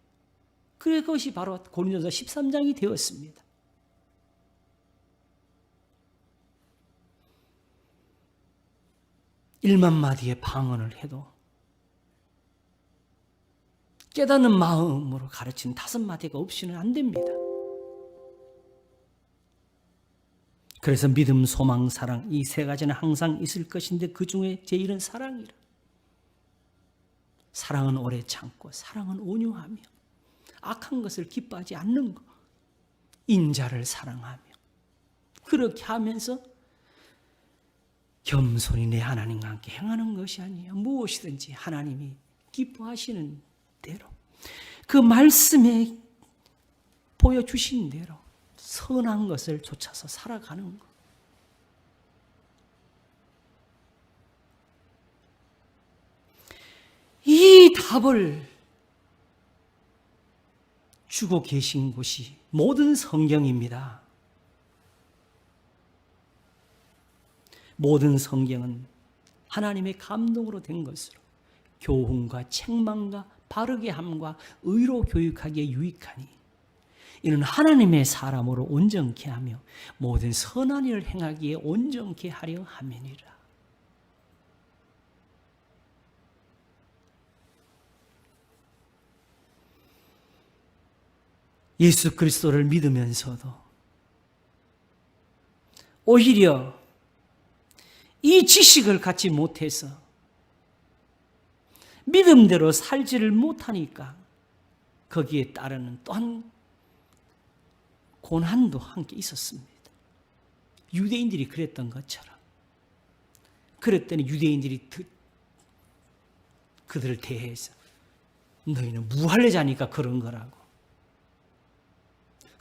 그것이 바로 고린도서 13장이 되었습니다. 일만 마디의 방언을 해도 깨닫는 마음으로 가르친 5마디가 없이는 안 됩니다. 그래서 믿음, 소망, 사랑, 이 3가지는 항상 있을 것인데 그 중에 제일은 사랑이라. 사랑은 오래 참고, 사랑은 온유하며, 악한 것을 기뻐하지 않는 것, 인자를 사랑하며, 그렇게 하면서 겸손히 내 하나님과 함께 행하는 것이 아니에요. 무엇이든지 하나님이 기뻐하시는 대로, 그 말씀에 보여주신 대로 선한 것을 쫓아서 살아가는 것. 이 답을 주고 계신 곳이 모든 성경입니다. 모든 성경은 하나님의 감동으로 된 것으로 교훈과 책망과 바르게 함과 의로 교육하기에 유익하니 이는 하나님의 사람으로 온전케 하며 모든 선한 일을 행하기에 온전케 하려 함이니라. 예수 그리스도를 믿으면서도 오히려 이 지식을 갖지 못해서 믿음대로 살지를 못하니까 거기에 따르는 또한 고난도 함께 있었습니다. 유대인들이 그랬던 것처럼. 그랬더니 유대인들이 그들을 대해서 너희는 무할례자니까 그런 거라고.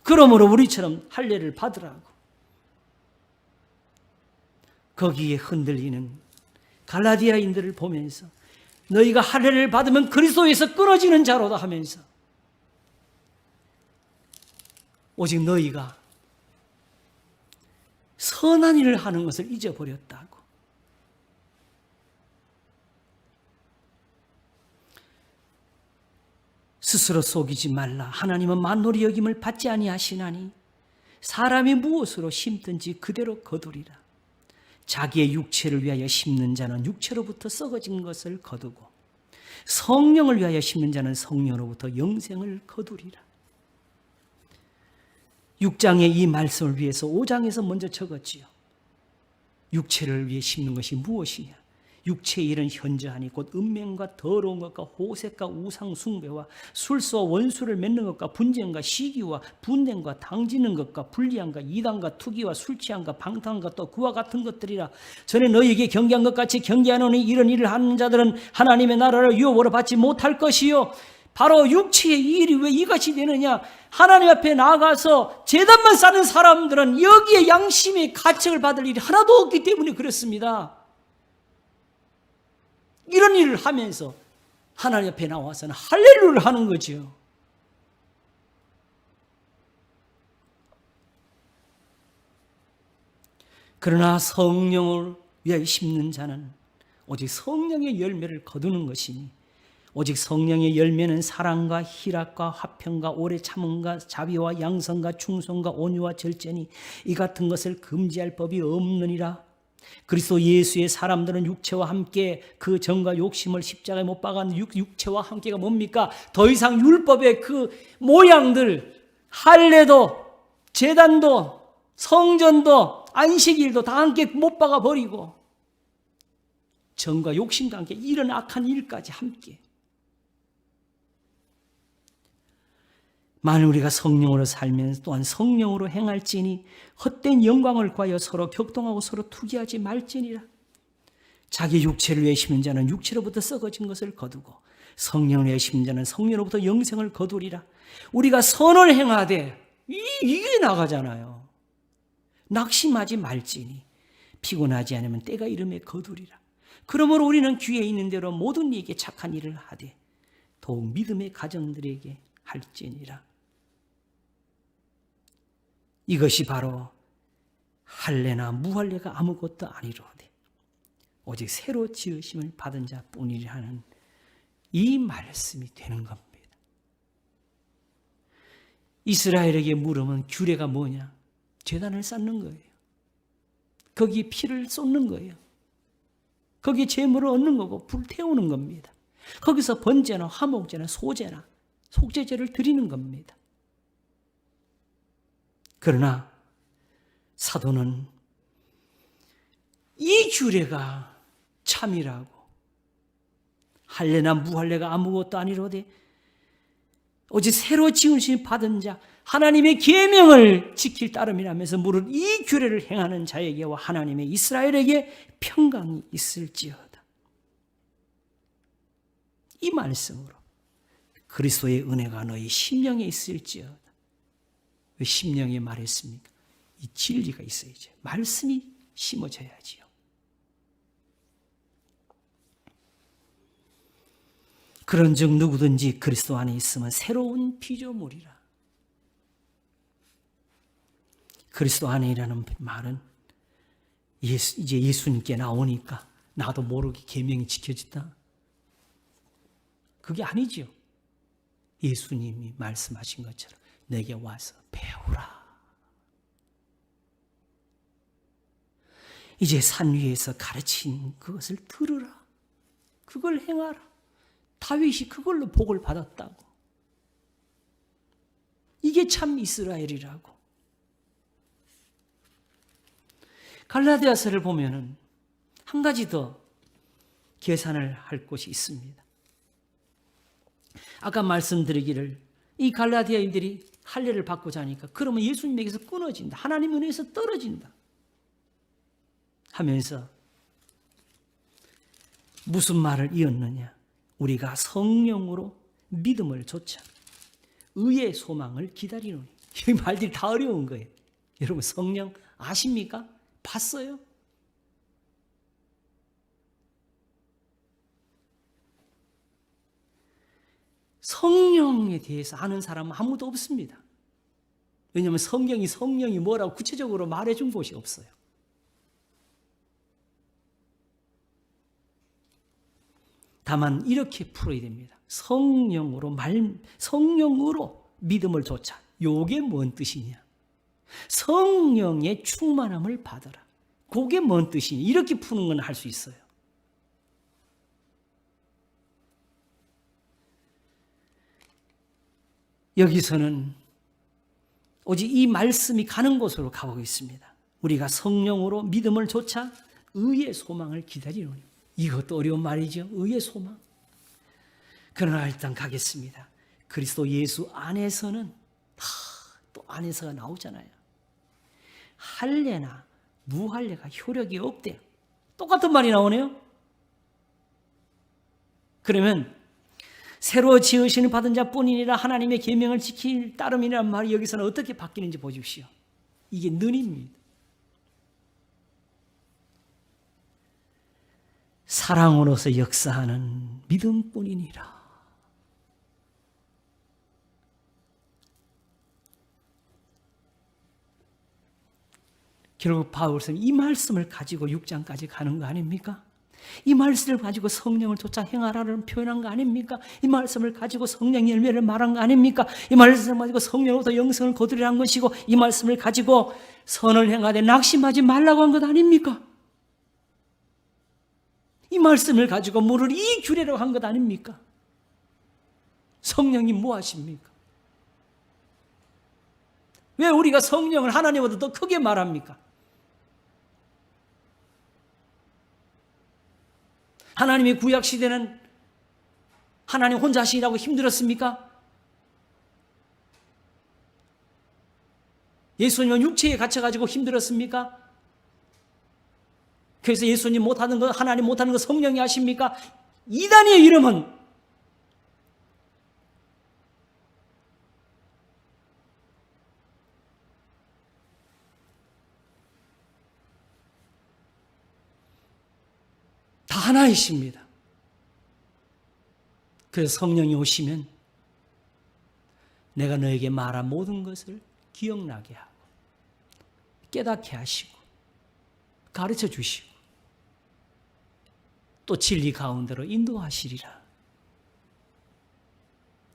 그러므로 우리처럼 할례를 받으라고. 거기에 흔들리는 갈라디아인들을 보면서 너희가 할례를 받으면 그리스도에서 끊어지는 자로다 하면서 오직 너희가 선한 일을 하는 것을 잊어버렸다고. 스스로 속이지 말라. 하나님은 만노리 여김을 받지 아니하시나니 사람이 무엇으로 심든지 그대로 거두리라. 자기의 육체를 위하여 심는 자는 육체로부터 썩어진 것을 거두고 성령을 위하여 심는 자는 성령으로부터 영생을 거두리라. 6장의 이 말씀을 위해서 5장에서 먼저 적었지요. 육체를 위해 심는 것이 무엇이냐? 육체의 일은 현저하니 곧 음행과 더러운 것과 호색과 우상 숭배와 술수와 원수를 맺는 것과 분쟁과 시기와 분쟁과 당지는 것과 불리함과 이단과 투기와 술취함과 방탕과 또 그와 같은 것들이라. 전에 너희에게 경계한 것 같이 경계하노니 이런 일을 하는 자들은 하나님의 나라를 유업으로 받지 못할 것이요. 바로 육체의 일이 왜 이것이 되느냐? 하나님 앞에 나아가서 제단만 쌓는 사람들은 여기에 양심의 가책을 받을 일이 하나도 없기 때문에 그렇습니다. 이런 일을 하면서 하나님 앞에 나와서는 할렐루야를 하는 거죠. 그러나 성령을 위하여 심는 자는 오직 성령의 열매를 거두는 것이니 오직 성령의 열매는 사랑과 희락과 화평과 오래 참음과 자비와 양선과 충성과 온유와 절제니 이 같은 것을 금지할 법이 없느니라. 그리스도 예수의 사람들은 육체와 함께 그 정과 욕심을 십자가에 못 박은 육체와 함께가 뭡니까? 더 이상 율법의 그 모양들, 할례도 제단도 성전도 안식일도 다 함께 못 박아 버리고 정과 욕심과 함께 이런 악한 일까지 함께. 만일 우리가 성령으로 살면서 또한 성령으로 행할지니 헛된 영광을 구하여 서로 격동하고 서로 투기하지 말지니라. 자기 육체를 위해 심는 자는 육체로부터 썩어진 것을 거두고 성령을 위해 심는 자는 성령으로부터 영생을 거두리라. 우리가 선을 행하되 이게 나가잖아요. 낙심하지 말지니 피곤하지 않으면 때가 이름에 거두리라. 그러므로 우리는 귀에 있는 대로 모든 이에게 착한 일을 하되 더욱 믿음의 가정들에게 할지니라. 이것이 바로 할례나 무할례가 아무것도 아니로되 오직 새로 지으심을 받은 자뿐이라 하는 이 말씀이 되는 겁니다. 이스라엘에게 물으면 규례가 뭐냐? 제단을 쌓는 거예요. 거기에 피를 쏟는 거예요. 거기에 제물을 얻는 거고 불태우는 겁니다. 거기서 번제나 화목제나 소제나 속죄제를 드리는 겁니다. 그러나 사도는 이 규례가 참이라고 할례나 무할례가 아무것도 아니로되 오직 새로 지으신 받은 자 하나님의 계명을 지킬 따름이라면서 물은 이 규례를 행하는 자에게와 하나님의 이스라엘에게 평강이 있을지어다. 이 말씀으로 그리스도의 은혜가 너희 심령에 있을지어다. 왜 심령에 말했습니까? 이 진리가 있어야죠. 말씀이 심어져야지요. 그런즉 누구든지 그리스도 안에 있으면 새로운 피조물이라. 그리스도 안에라는 말은 이제 예수님께 나오니까 나도 모르게 계명이 지켜진다. 그게 아니죠. 예수님이 말씀하신 것처럼 내게 와서 배우라. 이제 산 위에서 가르친 그것을 들으라. 그걸 행하라. 다윗이 그걸로 복을 받았다고. 이게 참 이스라엘이라고. 갈라디아서를 보면은 한 가지 더 계산을 할 곳이 있습니다. 아까 말씀드리기를 이 갈라디아인들이 할례를 받고자 하니까 그러면 예수님에게서 끊어진다. 하나님 은혜에서 떨어진다. 하면서 무슨 말을 이었느냐? 우리가 성령으로 믿음을 좇아 의의 소망을 기다리노니. 이 말들이 다 어려운 거예요. 여러분 성령 아십니까? 봤어요? 성령에 대해서 아는 사람은 아무도 없습니다. 왜냐하면 성령이 뭐라고 구체적으로 말해준 곳이 없어요. 다만 이렇게 풀어야 됩니다. 성령으로 믿음을 좇아. 요게 뭔 뜻이냐? 성령의 충만함을 받아라. 그게 뭔 뜻이냐? 이렇게 푸는 건 할 수 있어요. 여기서는 오직 이 말씀이 가는 곳으로 가고 있습니다. 우리가 성령으로 믿음을 좇아 의의 소망을 기다리노니. 이것도 어려운 말이죠. 의의 소망. 그러나 일단 가겠습니다. 그리스도 예수 안에서는 또 안에서가 나오잖아요. 할례나 무할례가 효력이 없대요. 똑같은 말이 나오네요. 그러면 새로 지으심을 받은 자뿐이니라 하나님의 계명을 지킬 따름이라는 말이 여기서는 어떻게 바뀌는지 보십시오. 이게 는입니다. 사랑으로서 역사하는 믿음뿐이니라. 결국 바울은 이 말씀을 가지고 6장까지 가는 거 아닙니까? 이 말씀을 가지고 성령을 쫓아 행하라는 표현한 거 아닙니까? 이 말씀을 가지고 성령 열매를 말한 거 아닙니까? 이 말씀을 가지고 성령으로부터 영성을 거두리라는 것이고, 이 말씀을 가지고 선을 행하되 낙심하지 말라고 한 것 아닙니까? 이 말씀을 가지고 물을 이 규례라고 한 것 아닙니까? 성령이 뭐 하십니까? 왜 우리가 성령을 하나님보다 더 크게 말합니까? 하나님의 구약 시대는 하나님 혼자 하시라고 힘들었습니까? 예수님은 육체에 갇혀가지고 힘들었습니까? 그래서 예수님 못하는 거, 하나님 못하는 거 성령이 하십니까? 이단의 이름은 다 하나이십니다. 그래서 성령이 오시면 내가 너에게 말한 모든 것을 기억나게 하고 깨닫게 하시고 가르쳐 주시고 또 진리 가운데로 인도하시리라.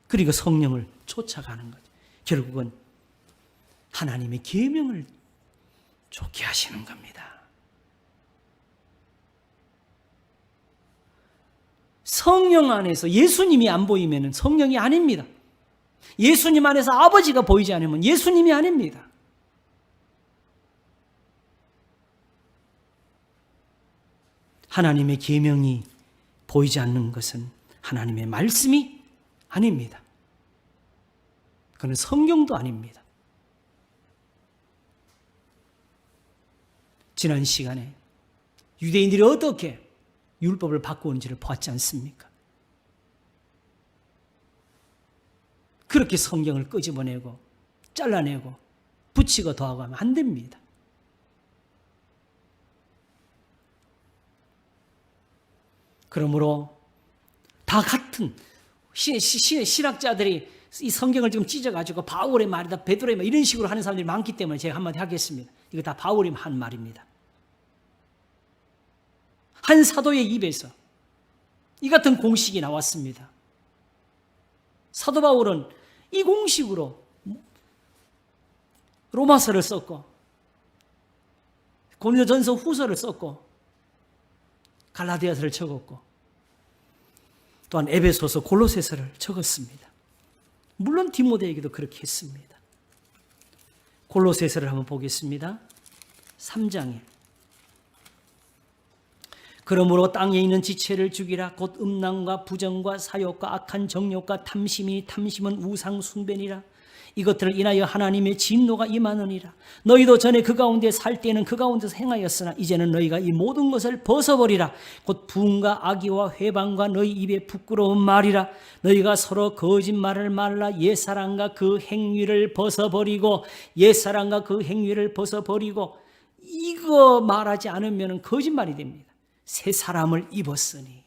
그리고 성령을 쫓아가는 거죠. 결국은 하나님의 계명을 좇게 하시는 겁니다. 성령 안에서 예수님이 안 보이면 성령이 아닙니다. 예수님 안에서 아버지가 보이지 않으면 예수님이 아닙니다. 하나님의 계명이 보이지 않는 것은 하나님의 말씀이 아닙니다. 그건 성경도 아닙니다. 지난 시간에 유대인들이 어떻게 율법을 바꾸는지를 보았지 않습니까? 그렇게 성경을 끄집어내고 잘라내고 붙이고 더하고 하면 안 됩니다. 그러므로 다 같은 신학자들이 이 성경을 지금 찢어가지고 바울의 말이다, 베드로의 말 이런 식으로 하는 사람들이 많기 때문에 제가 한마디 하겠습니다. 이거 다 바울이 한 말입니다. 한 사도의 입에서 이 같은 공식이 나왔습니다. 사도 바울은 이 공식으로 로마서를 썼고 고린도전서 후서를 썼고 갈라디아서를 적었고 또한 에베소서 골로새서를 적었습니다. 물론 디모데에게도 그렇게 했습니다. 골로새서를 한번 보겠습니다. 3장에 그러므로 땅에 있는 지체를 죽이라. 곧 음란과 부정과 사욕과 악한 정욕과 탐심이 탐심은 우상 숭배니라. 이것들을 인하여 하나님의 진노가 임하느니라. 너희도 전에 그 가운데 살 때는 그 가운데서 행하였으나 이제는 너희가 이 모든 것을 벗어버리라. 곧 부흥과 악의와 회방과 너희 입에 부끄러운 말이라. 너희가 서로 거짓말을 말라. 옛사람과 그 행위를 벗어버리고 옛사람과 그 행위를 벗어버리고 이거 말하지 않으면 거짓말이 됩니다. 새 사람을 입었으니.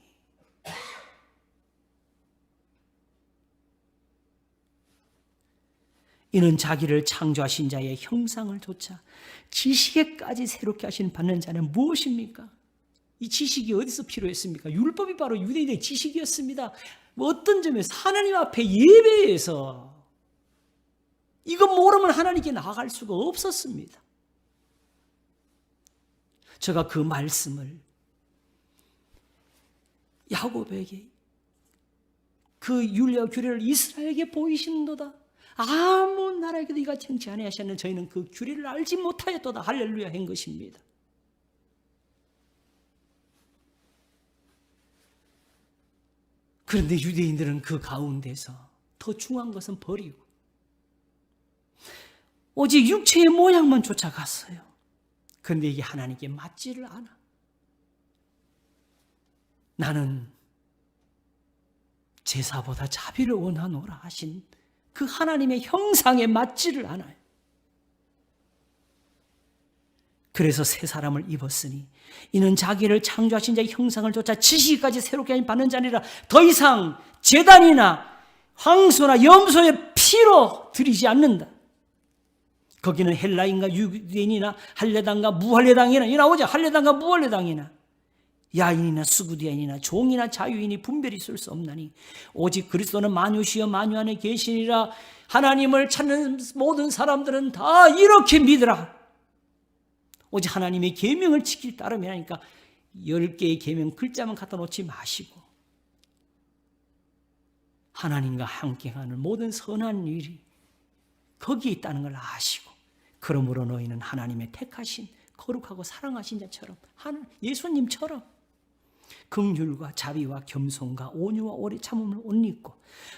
이는 자기를 창조하신 자의 형상을 조차 지식에까지 새롭게 하신 받는 자는 무엇입니까? 이 지식이 어디서 필요했습니까? 율법이 바로 유대인의 지식이었습니다. 어떤 점에서 하나님 앞에 예배에서 이거 모르면 하나님께 나아갈 수가 없었습니다. 제가 그 말씀을 야곱에게 그 율례와 규례를 이스라엘에게 보이신도다. 아무 나라에게도 이같이 행치 아니하셨는 저희는 그 규례를 알지 못하였도다. 할렐루야 한 것입니다. 그런데 유대인들은 그 가운데서 더 중요한 것은 버리고 오직 육체의 모양만 쫓아갔어요. 그런데 이게 하나님께 맞지를 않아. 나는 제사보다 자비를 원하노라 하신 그 하나님의 형상에 맞지를 않아요. 그래서 새 사람을 입었으니 이는 자기를 창조하신 자의 형상을 쫓아 지식까지 새롭게 받는 자니라. 더 이상 제단이나 황소나 염소의 피로 드리지 않는다. 거기는 헬라인가 유대인이나 할례당과 무할례당이나 이 나오죠. 할례당과 무할례당이나 야인이나 수구디아인이나 종이나 자유인이 분별이 있을 수 없나니 오직 그리스도는 만유시여 만유 안에 계시니라. 하나님을 찾는 모든 사람들은 다 이렇게 믿으라. 오직 하나님의 계명을 지킬 따름이라니까 10개의 계명 글자만 갖다 놓지 마시고 하나님과 함께하는 모든 선한 일이 거기에 있다는 걸 아시고 그러므로 너희는 하나님의 택하신 거룩하고 사랑하신 자처럼 예수님처럼 긍휼과 자비와 겸손과 온유와 오래 참음을 옷 입고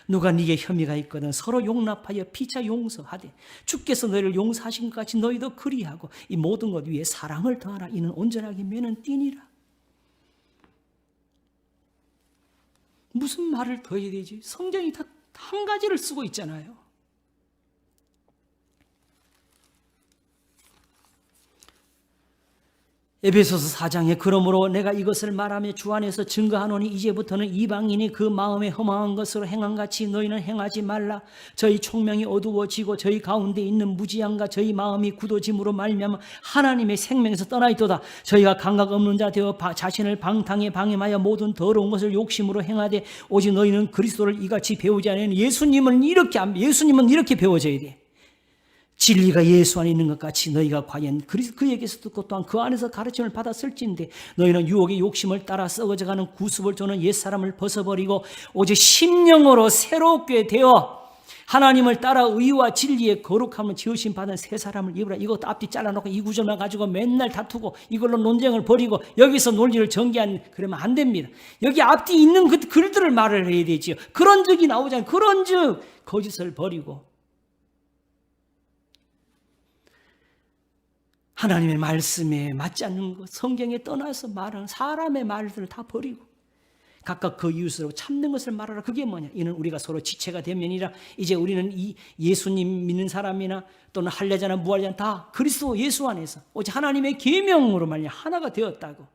누가 네게 혐의가 있거든 서로 용납하여 피차 용서하되 주께서 너희를 용서하신 것 같이 너희도 그리하고 이 모든 것 위에 사랑을 더하라. 이는 온전하게 매는 띠니라. 무슨 말을 더 해야 되지? 성경이 다 한 가지를 쓰고 있잖아요. 에베소서 4장에 그러므로 내가 이것을 말하며 주 안에서 증거하노니 이제부터는 이방인이 그 마음에 허망한 것으로 행한같이 너희는 행하지 말라. 저희 총명이 어두워지고 저희 가운데 있는 무지함과 저희 마음이 굳어짐으로 말미암아 하나님의 생명에서 떠나있도다. 저희가 감각 없는 자 되어 자신을 방탕에 방임하여 모든 더러운 것을 욕심으로 행하되 오직 너희는 그리스도를 이같이 배우지 않으니 예수님은 이렇게 배워져야 돼. 진리가 예수 안에 있는 것 같이 너희가 과연 그에게서 듣고 또한 그 안에서 가르침을 받았을진데 너희는 유혹의 욕심을 따라 썩어져가는 구습을 조는 옛사람을 벗어버리고 오직 심령으로 새롭게 되어 하나님을 따라 의와 진리의 거룩함을 지으심 받은 새 사람을 입으라. 이것도 앞뒤 잘라놓고 이 구절만 가지고 맨날 다투고 이걸로 논쟁을 벌이고 여기서 논리를 전개한 그러면 안 됩니다. 여기 앞뒤 있는 그 글들을 말을 해야 되지요. 그런 적이 나오잖아요. 그런 즉 거짓을 버리고 하나님의 말씀에 맞지 않는 것, 성경에 떠나서 말하는 사람의 말들을 다 버리고 각각 그 이웃으로 참는 것을 말하라. 그게 뭐냐? 이는 우리가 서로 지체가 되면이라. 이제 우리는 이 예수님 믿는 사람이나 또는 할례자나 무할례자나 다 그리스도 예수 안에서 오직 하나님의 계명으로 말미암아 하나가 되었다고.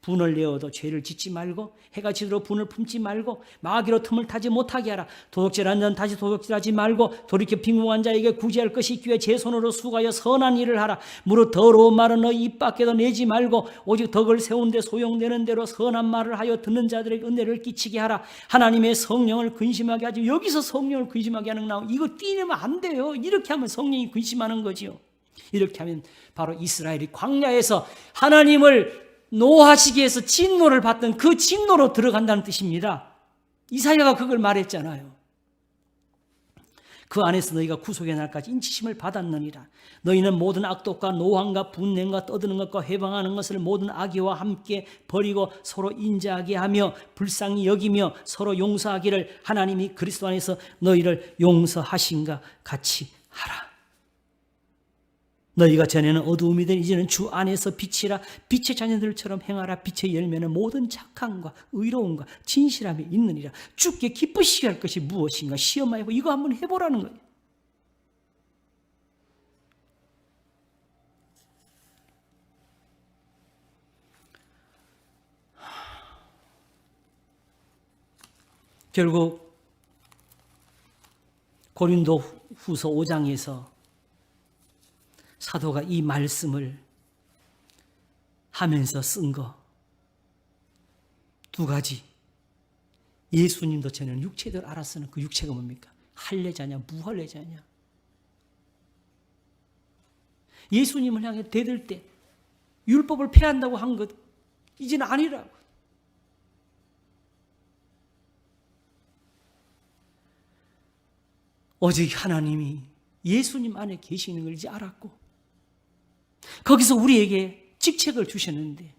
분을 내어도 죄를 짓지 말고 해가 지도록 분을 품지 말고 마귀로 틈을 타지 못하게 하라. 도둑질한 자는 다시 도둑질하지 말고 돌이켜 빈궁한 자에게 구제할 것이 있기에 제 손으로 수고하여 선한 일을 하라. 무릇 더러운 말은 너희 입 밖에도 내지 말고 오직 덕을 세운 데 소용되는 대로 선한 말을 하여 듣는 자들에게 은혜를 끼치게 하라. 하나님의 성령을 근심하게 하지. 여기서 성령을 근심하게 하는 거 나오고 이거 띄내면 안 돼요. 이렇게 하면 성령이 근심하는 거지요. 이렇게 하면 바로 이스라엘이 광야에서 하나님을 노하시기 위해서 진노를 받던 그 진노로 들어간다는 뜻입니다. 이사야가 그걸 말했잖아요. 그 안에서 너희가 구속의 날까지 인치심을 받았느니라. 너희는 모든 악독과 노함과 분냄과 떠드는 것과 회방하는 것을 모든 악의와 함께 버리고 서로 인자하게 하며 불쌍히 여기며 서로 용서하기를 하나님이 그리스도 안에서 너희를 용서하신가 같이 하라. 너희가 전에는 어두움이 된 이제는 주 안에서 빛이라. 빛의 자녀들처럼 행하라. 빛의 열매는 모든 착함과 의로움과 진실함이 있느니라. 주께 기쁘시게 할 것이 무엇인가 시험하고 이거 한번 해보라는 거예요. 결국 고린도 후서 5장에서 사도가 이 말씀을 하면서 쓴 거 두 가지. 예수님도 저는 육체를 알았으는 그 육체가 뭡니까? 할례자냐 무할례자냐. 예수님을 향해 대들 때 율법을 폐한다고 한 것 이제는 아니라고. 오직 하나님이 예수님 안에 계시는 걸 이제 알았고 거기서 우리에게 직책을 주셨는데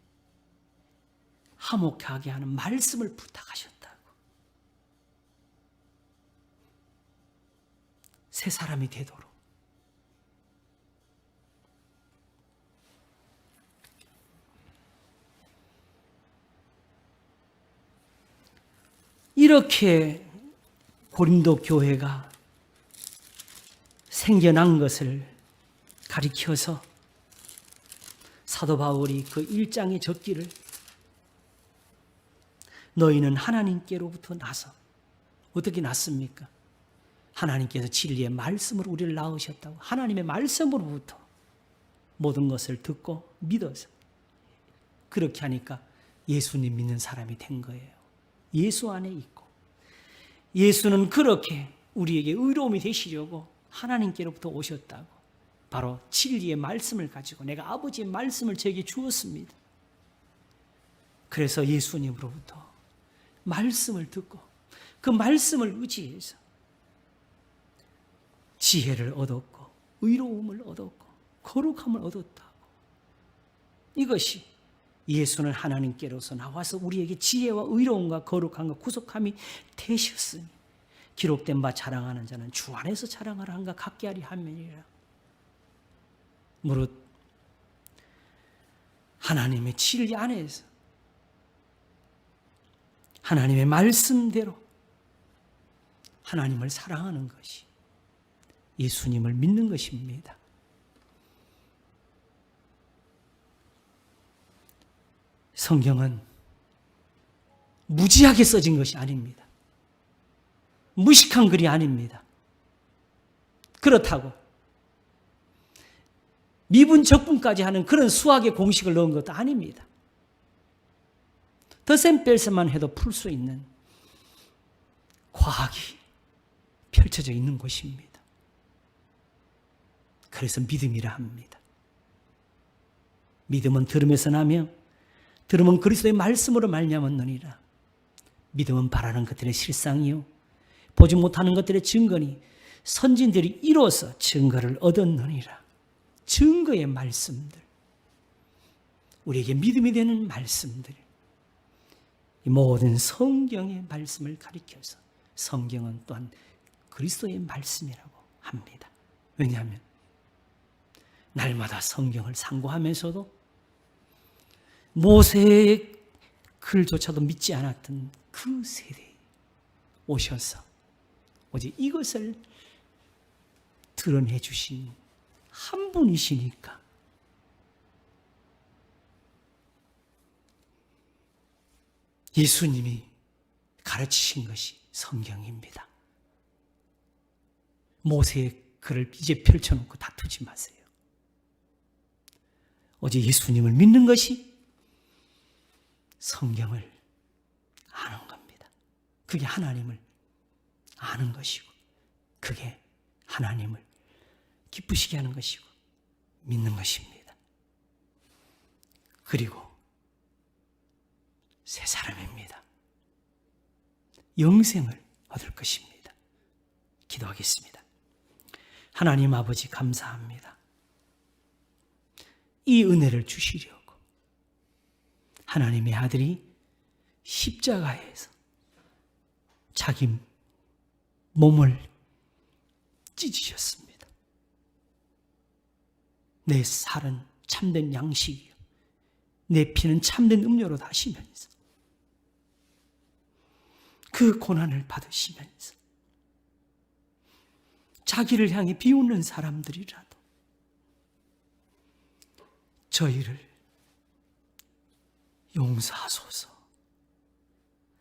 화목하게 하는 말씀을 부탁하셨다고. 새 사람이 되도록. 이렇게 고린도 교회가 생겨난 것을 가리켜서 사도 바울이 그 1장에 적기를 너희는 하나님께로부터 나서 어떻게 났습니까? 하나님께서 진리의 말씀으로 우리를 낳으셨다고. 하나님의 말씀으로부터 모든 것을 듣고 믿어서 그렇게 하니까 예수님 믿는 사람이 된 거예요. 예수 안에 있고 예수는 그렇게 우리에게 의로움이 되시려고 하나님께로부터 오셨다고. 바로 진리의 말씀을 가지고 내가 아버지의 말씀을 저에게 주었습니다. 그래서 예수님으로부터 말씀을 듣고 그 말씀을 의지해서 지혜를 얻었고 의로움을 얻었고 거룩함을 얻었다고. 이것이 예수는 하나님께로서 나와서 우리에게 지혜와 의로움과 거룩함과 구속함이 되셨으니 기록된 바 자랑하는 자는 주 안에서 자랑하라 한가 같게 하리 함이니라. 무릇 하나님의 진리 안에서 하나님의 말씀대로 하나님을 사랑하는 것이 예수님을 믿는 것입니다. 성경은 무지하게 써진 것이 아닙니다. 무식한 글이 아닙니다. 그렇다고 미분 적분까지 하는 그런 수학의 공식을 넣은 것도 아닙니다. 덧셈 뺄셈만 해도 풀 수 있는 과학이 펼쳐져 있는 곳입니다. 그래서 믿음이라 합니다. 믿음은 들음에서 나며 들음은 그리스도의 말씀으로 말미암았느니라. 믿음은 바라는 것들의 실상이요 보지 못하는 것들의 증거니 선진들이 이로써 증거를 얻었느니라. 증거의 말씀들, 우리에게 믿음이 되는 말씀들, 이 모든 성경의 말씀을 가리켜서 성경은 또한 그리스도의 말씀이라고 합니다. 왜냐하면 날마다 성경을 상고하면서도 모세의 글조차도 믿지 않았던 그 세대에 오셔서 오직 이것을 드러내 주신 한 분이시니까 예수님이 가르치신 것이 성경입니다. 모세의 글을 이제 펼쳐놓고 다투지 마세요. 오직 예수님을 믿는 것이 성경을 아는 겁니다. 그게 하나님을 아는 것이고 그게 하나님을 기쁘시게 하는 것이고 믿는 것입니다. 그리고 새 사람입니다. 영생을 얻을 것입니다. 기도하겠습니다. 하나님 아버지 감사합니다. 이 은혜를 주시려고 하나님의 아들이 십자가에서 자기 몸을 찢으셨습니다. 내 살은 참된 양식이요 내 피는 참된 음료로 다시면서 그 고난을 받으시면서 자기를 향해 비웃는 사람들이라도 저희를 용서하소서,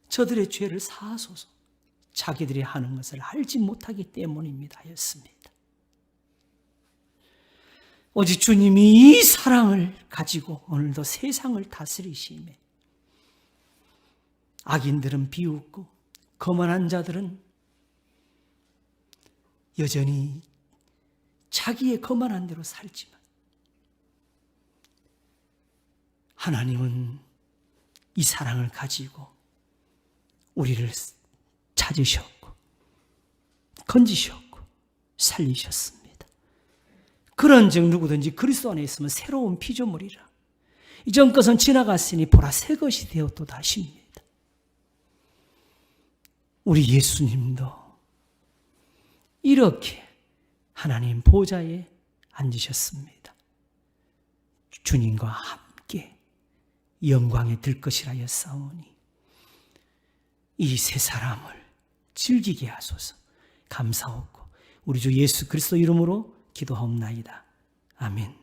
저들의 죄를 사하소서, 자기들이 하는 것을 알지 못하기 때문입니다 하였습니다. 오직 주님이 이 사랑을 가지고 오늘도 세상을 다스리시며 악인들은 비웃고 거만한 자들은 여전히 자기의 거만한 대로 살지만 하나님은 이 사랑을 가지고 우리를 찾으셨고 건지셨고 살리셨습니다. 그런즉 누구든지 그리스도 안에 있으면 새로운 피조물이라. 이전 것은 지나갔으니 보라 새 것이 되었도다 하십니다. 우리 예수님도 이렇게 하나님 보좌에 앉으셨습니다. 주님과 함께 영광에 들 것이라 하였사오니 이 세 사람을 즐기게 하소서. 감사하고 우리 주 예수 그리스도 이름으로 기도하옵나이다. 아멘.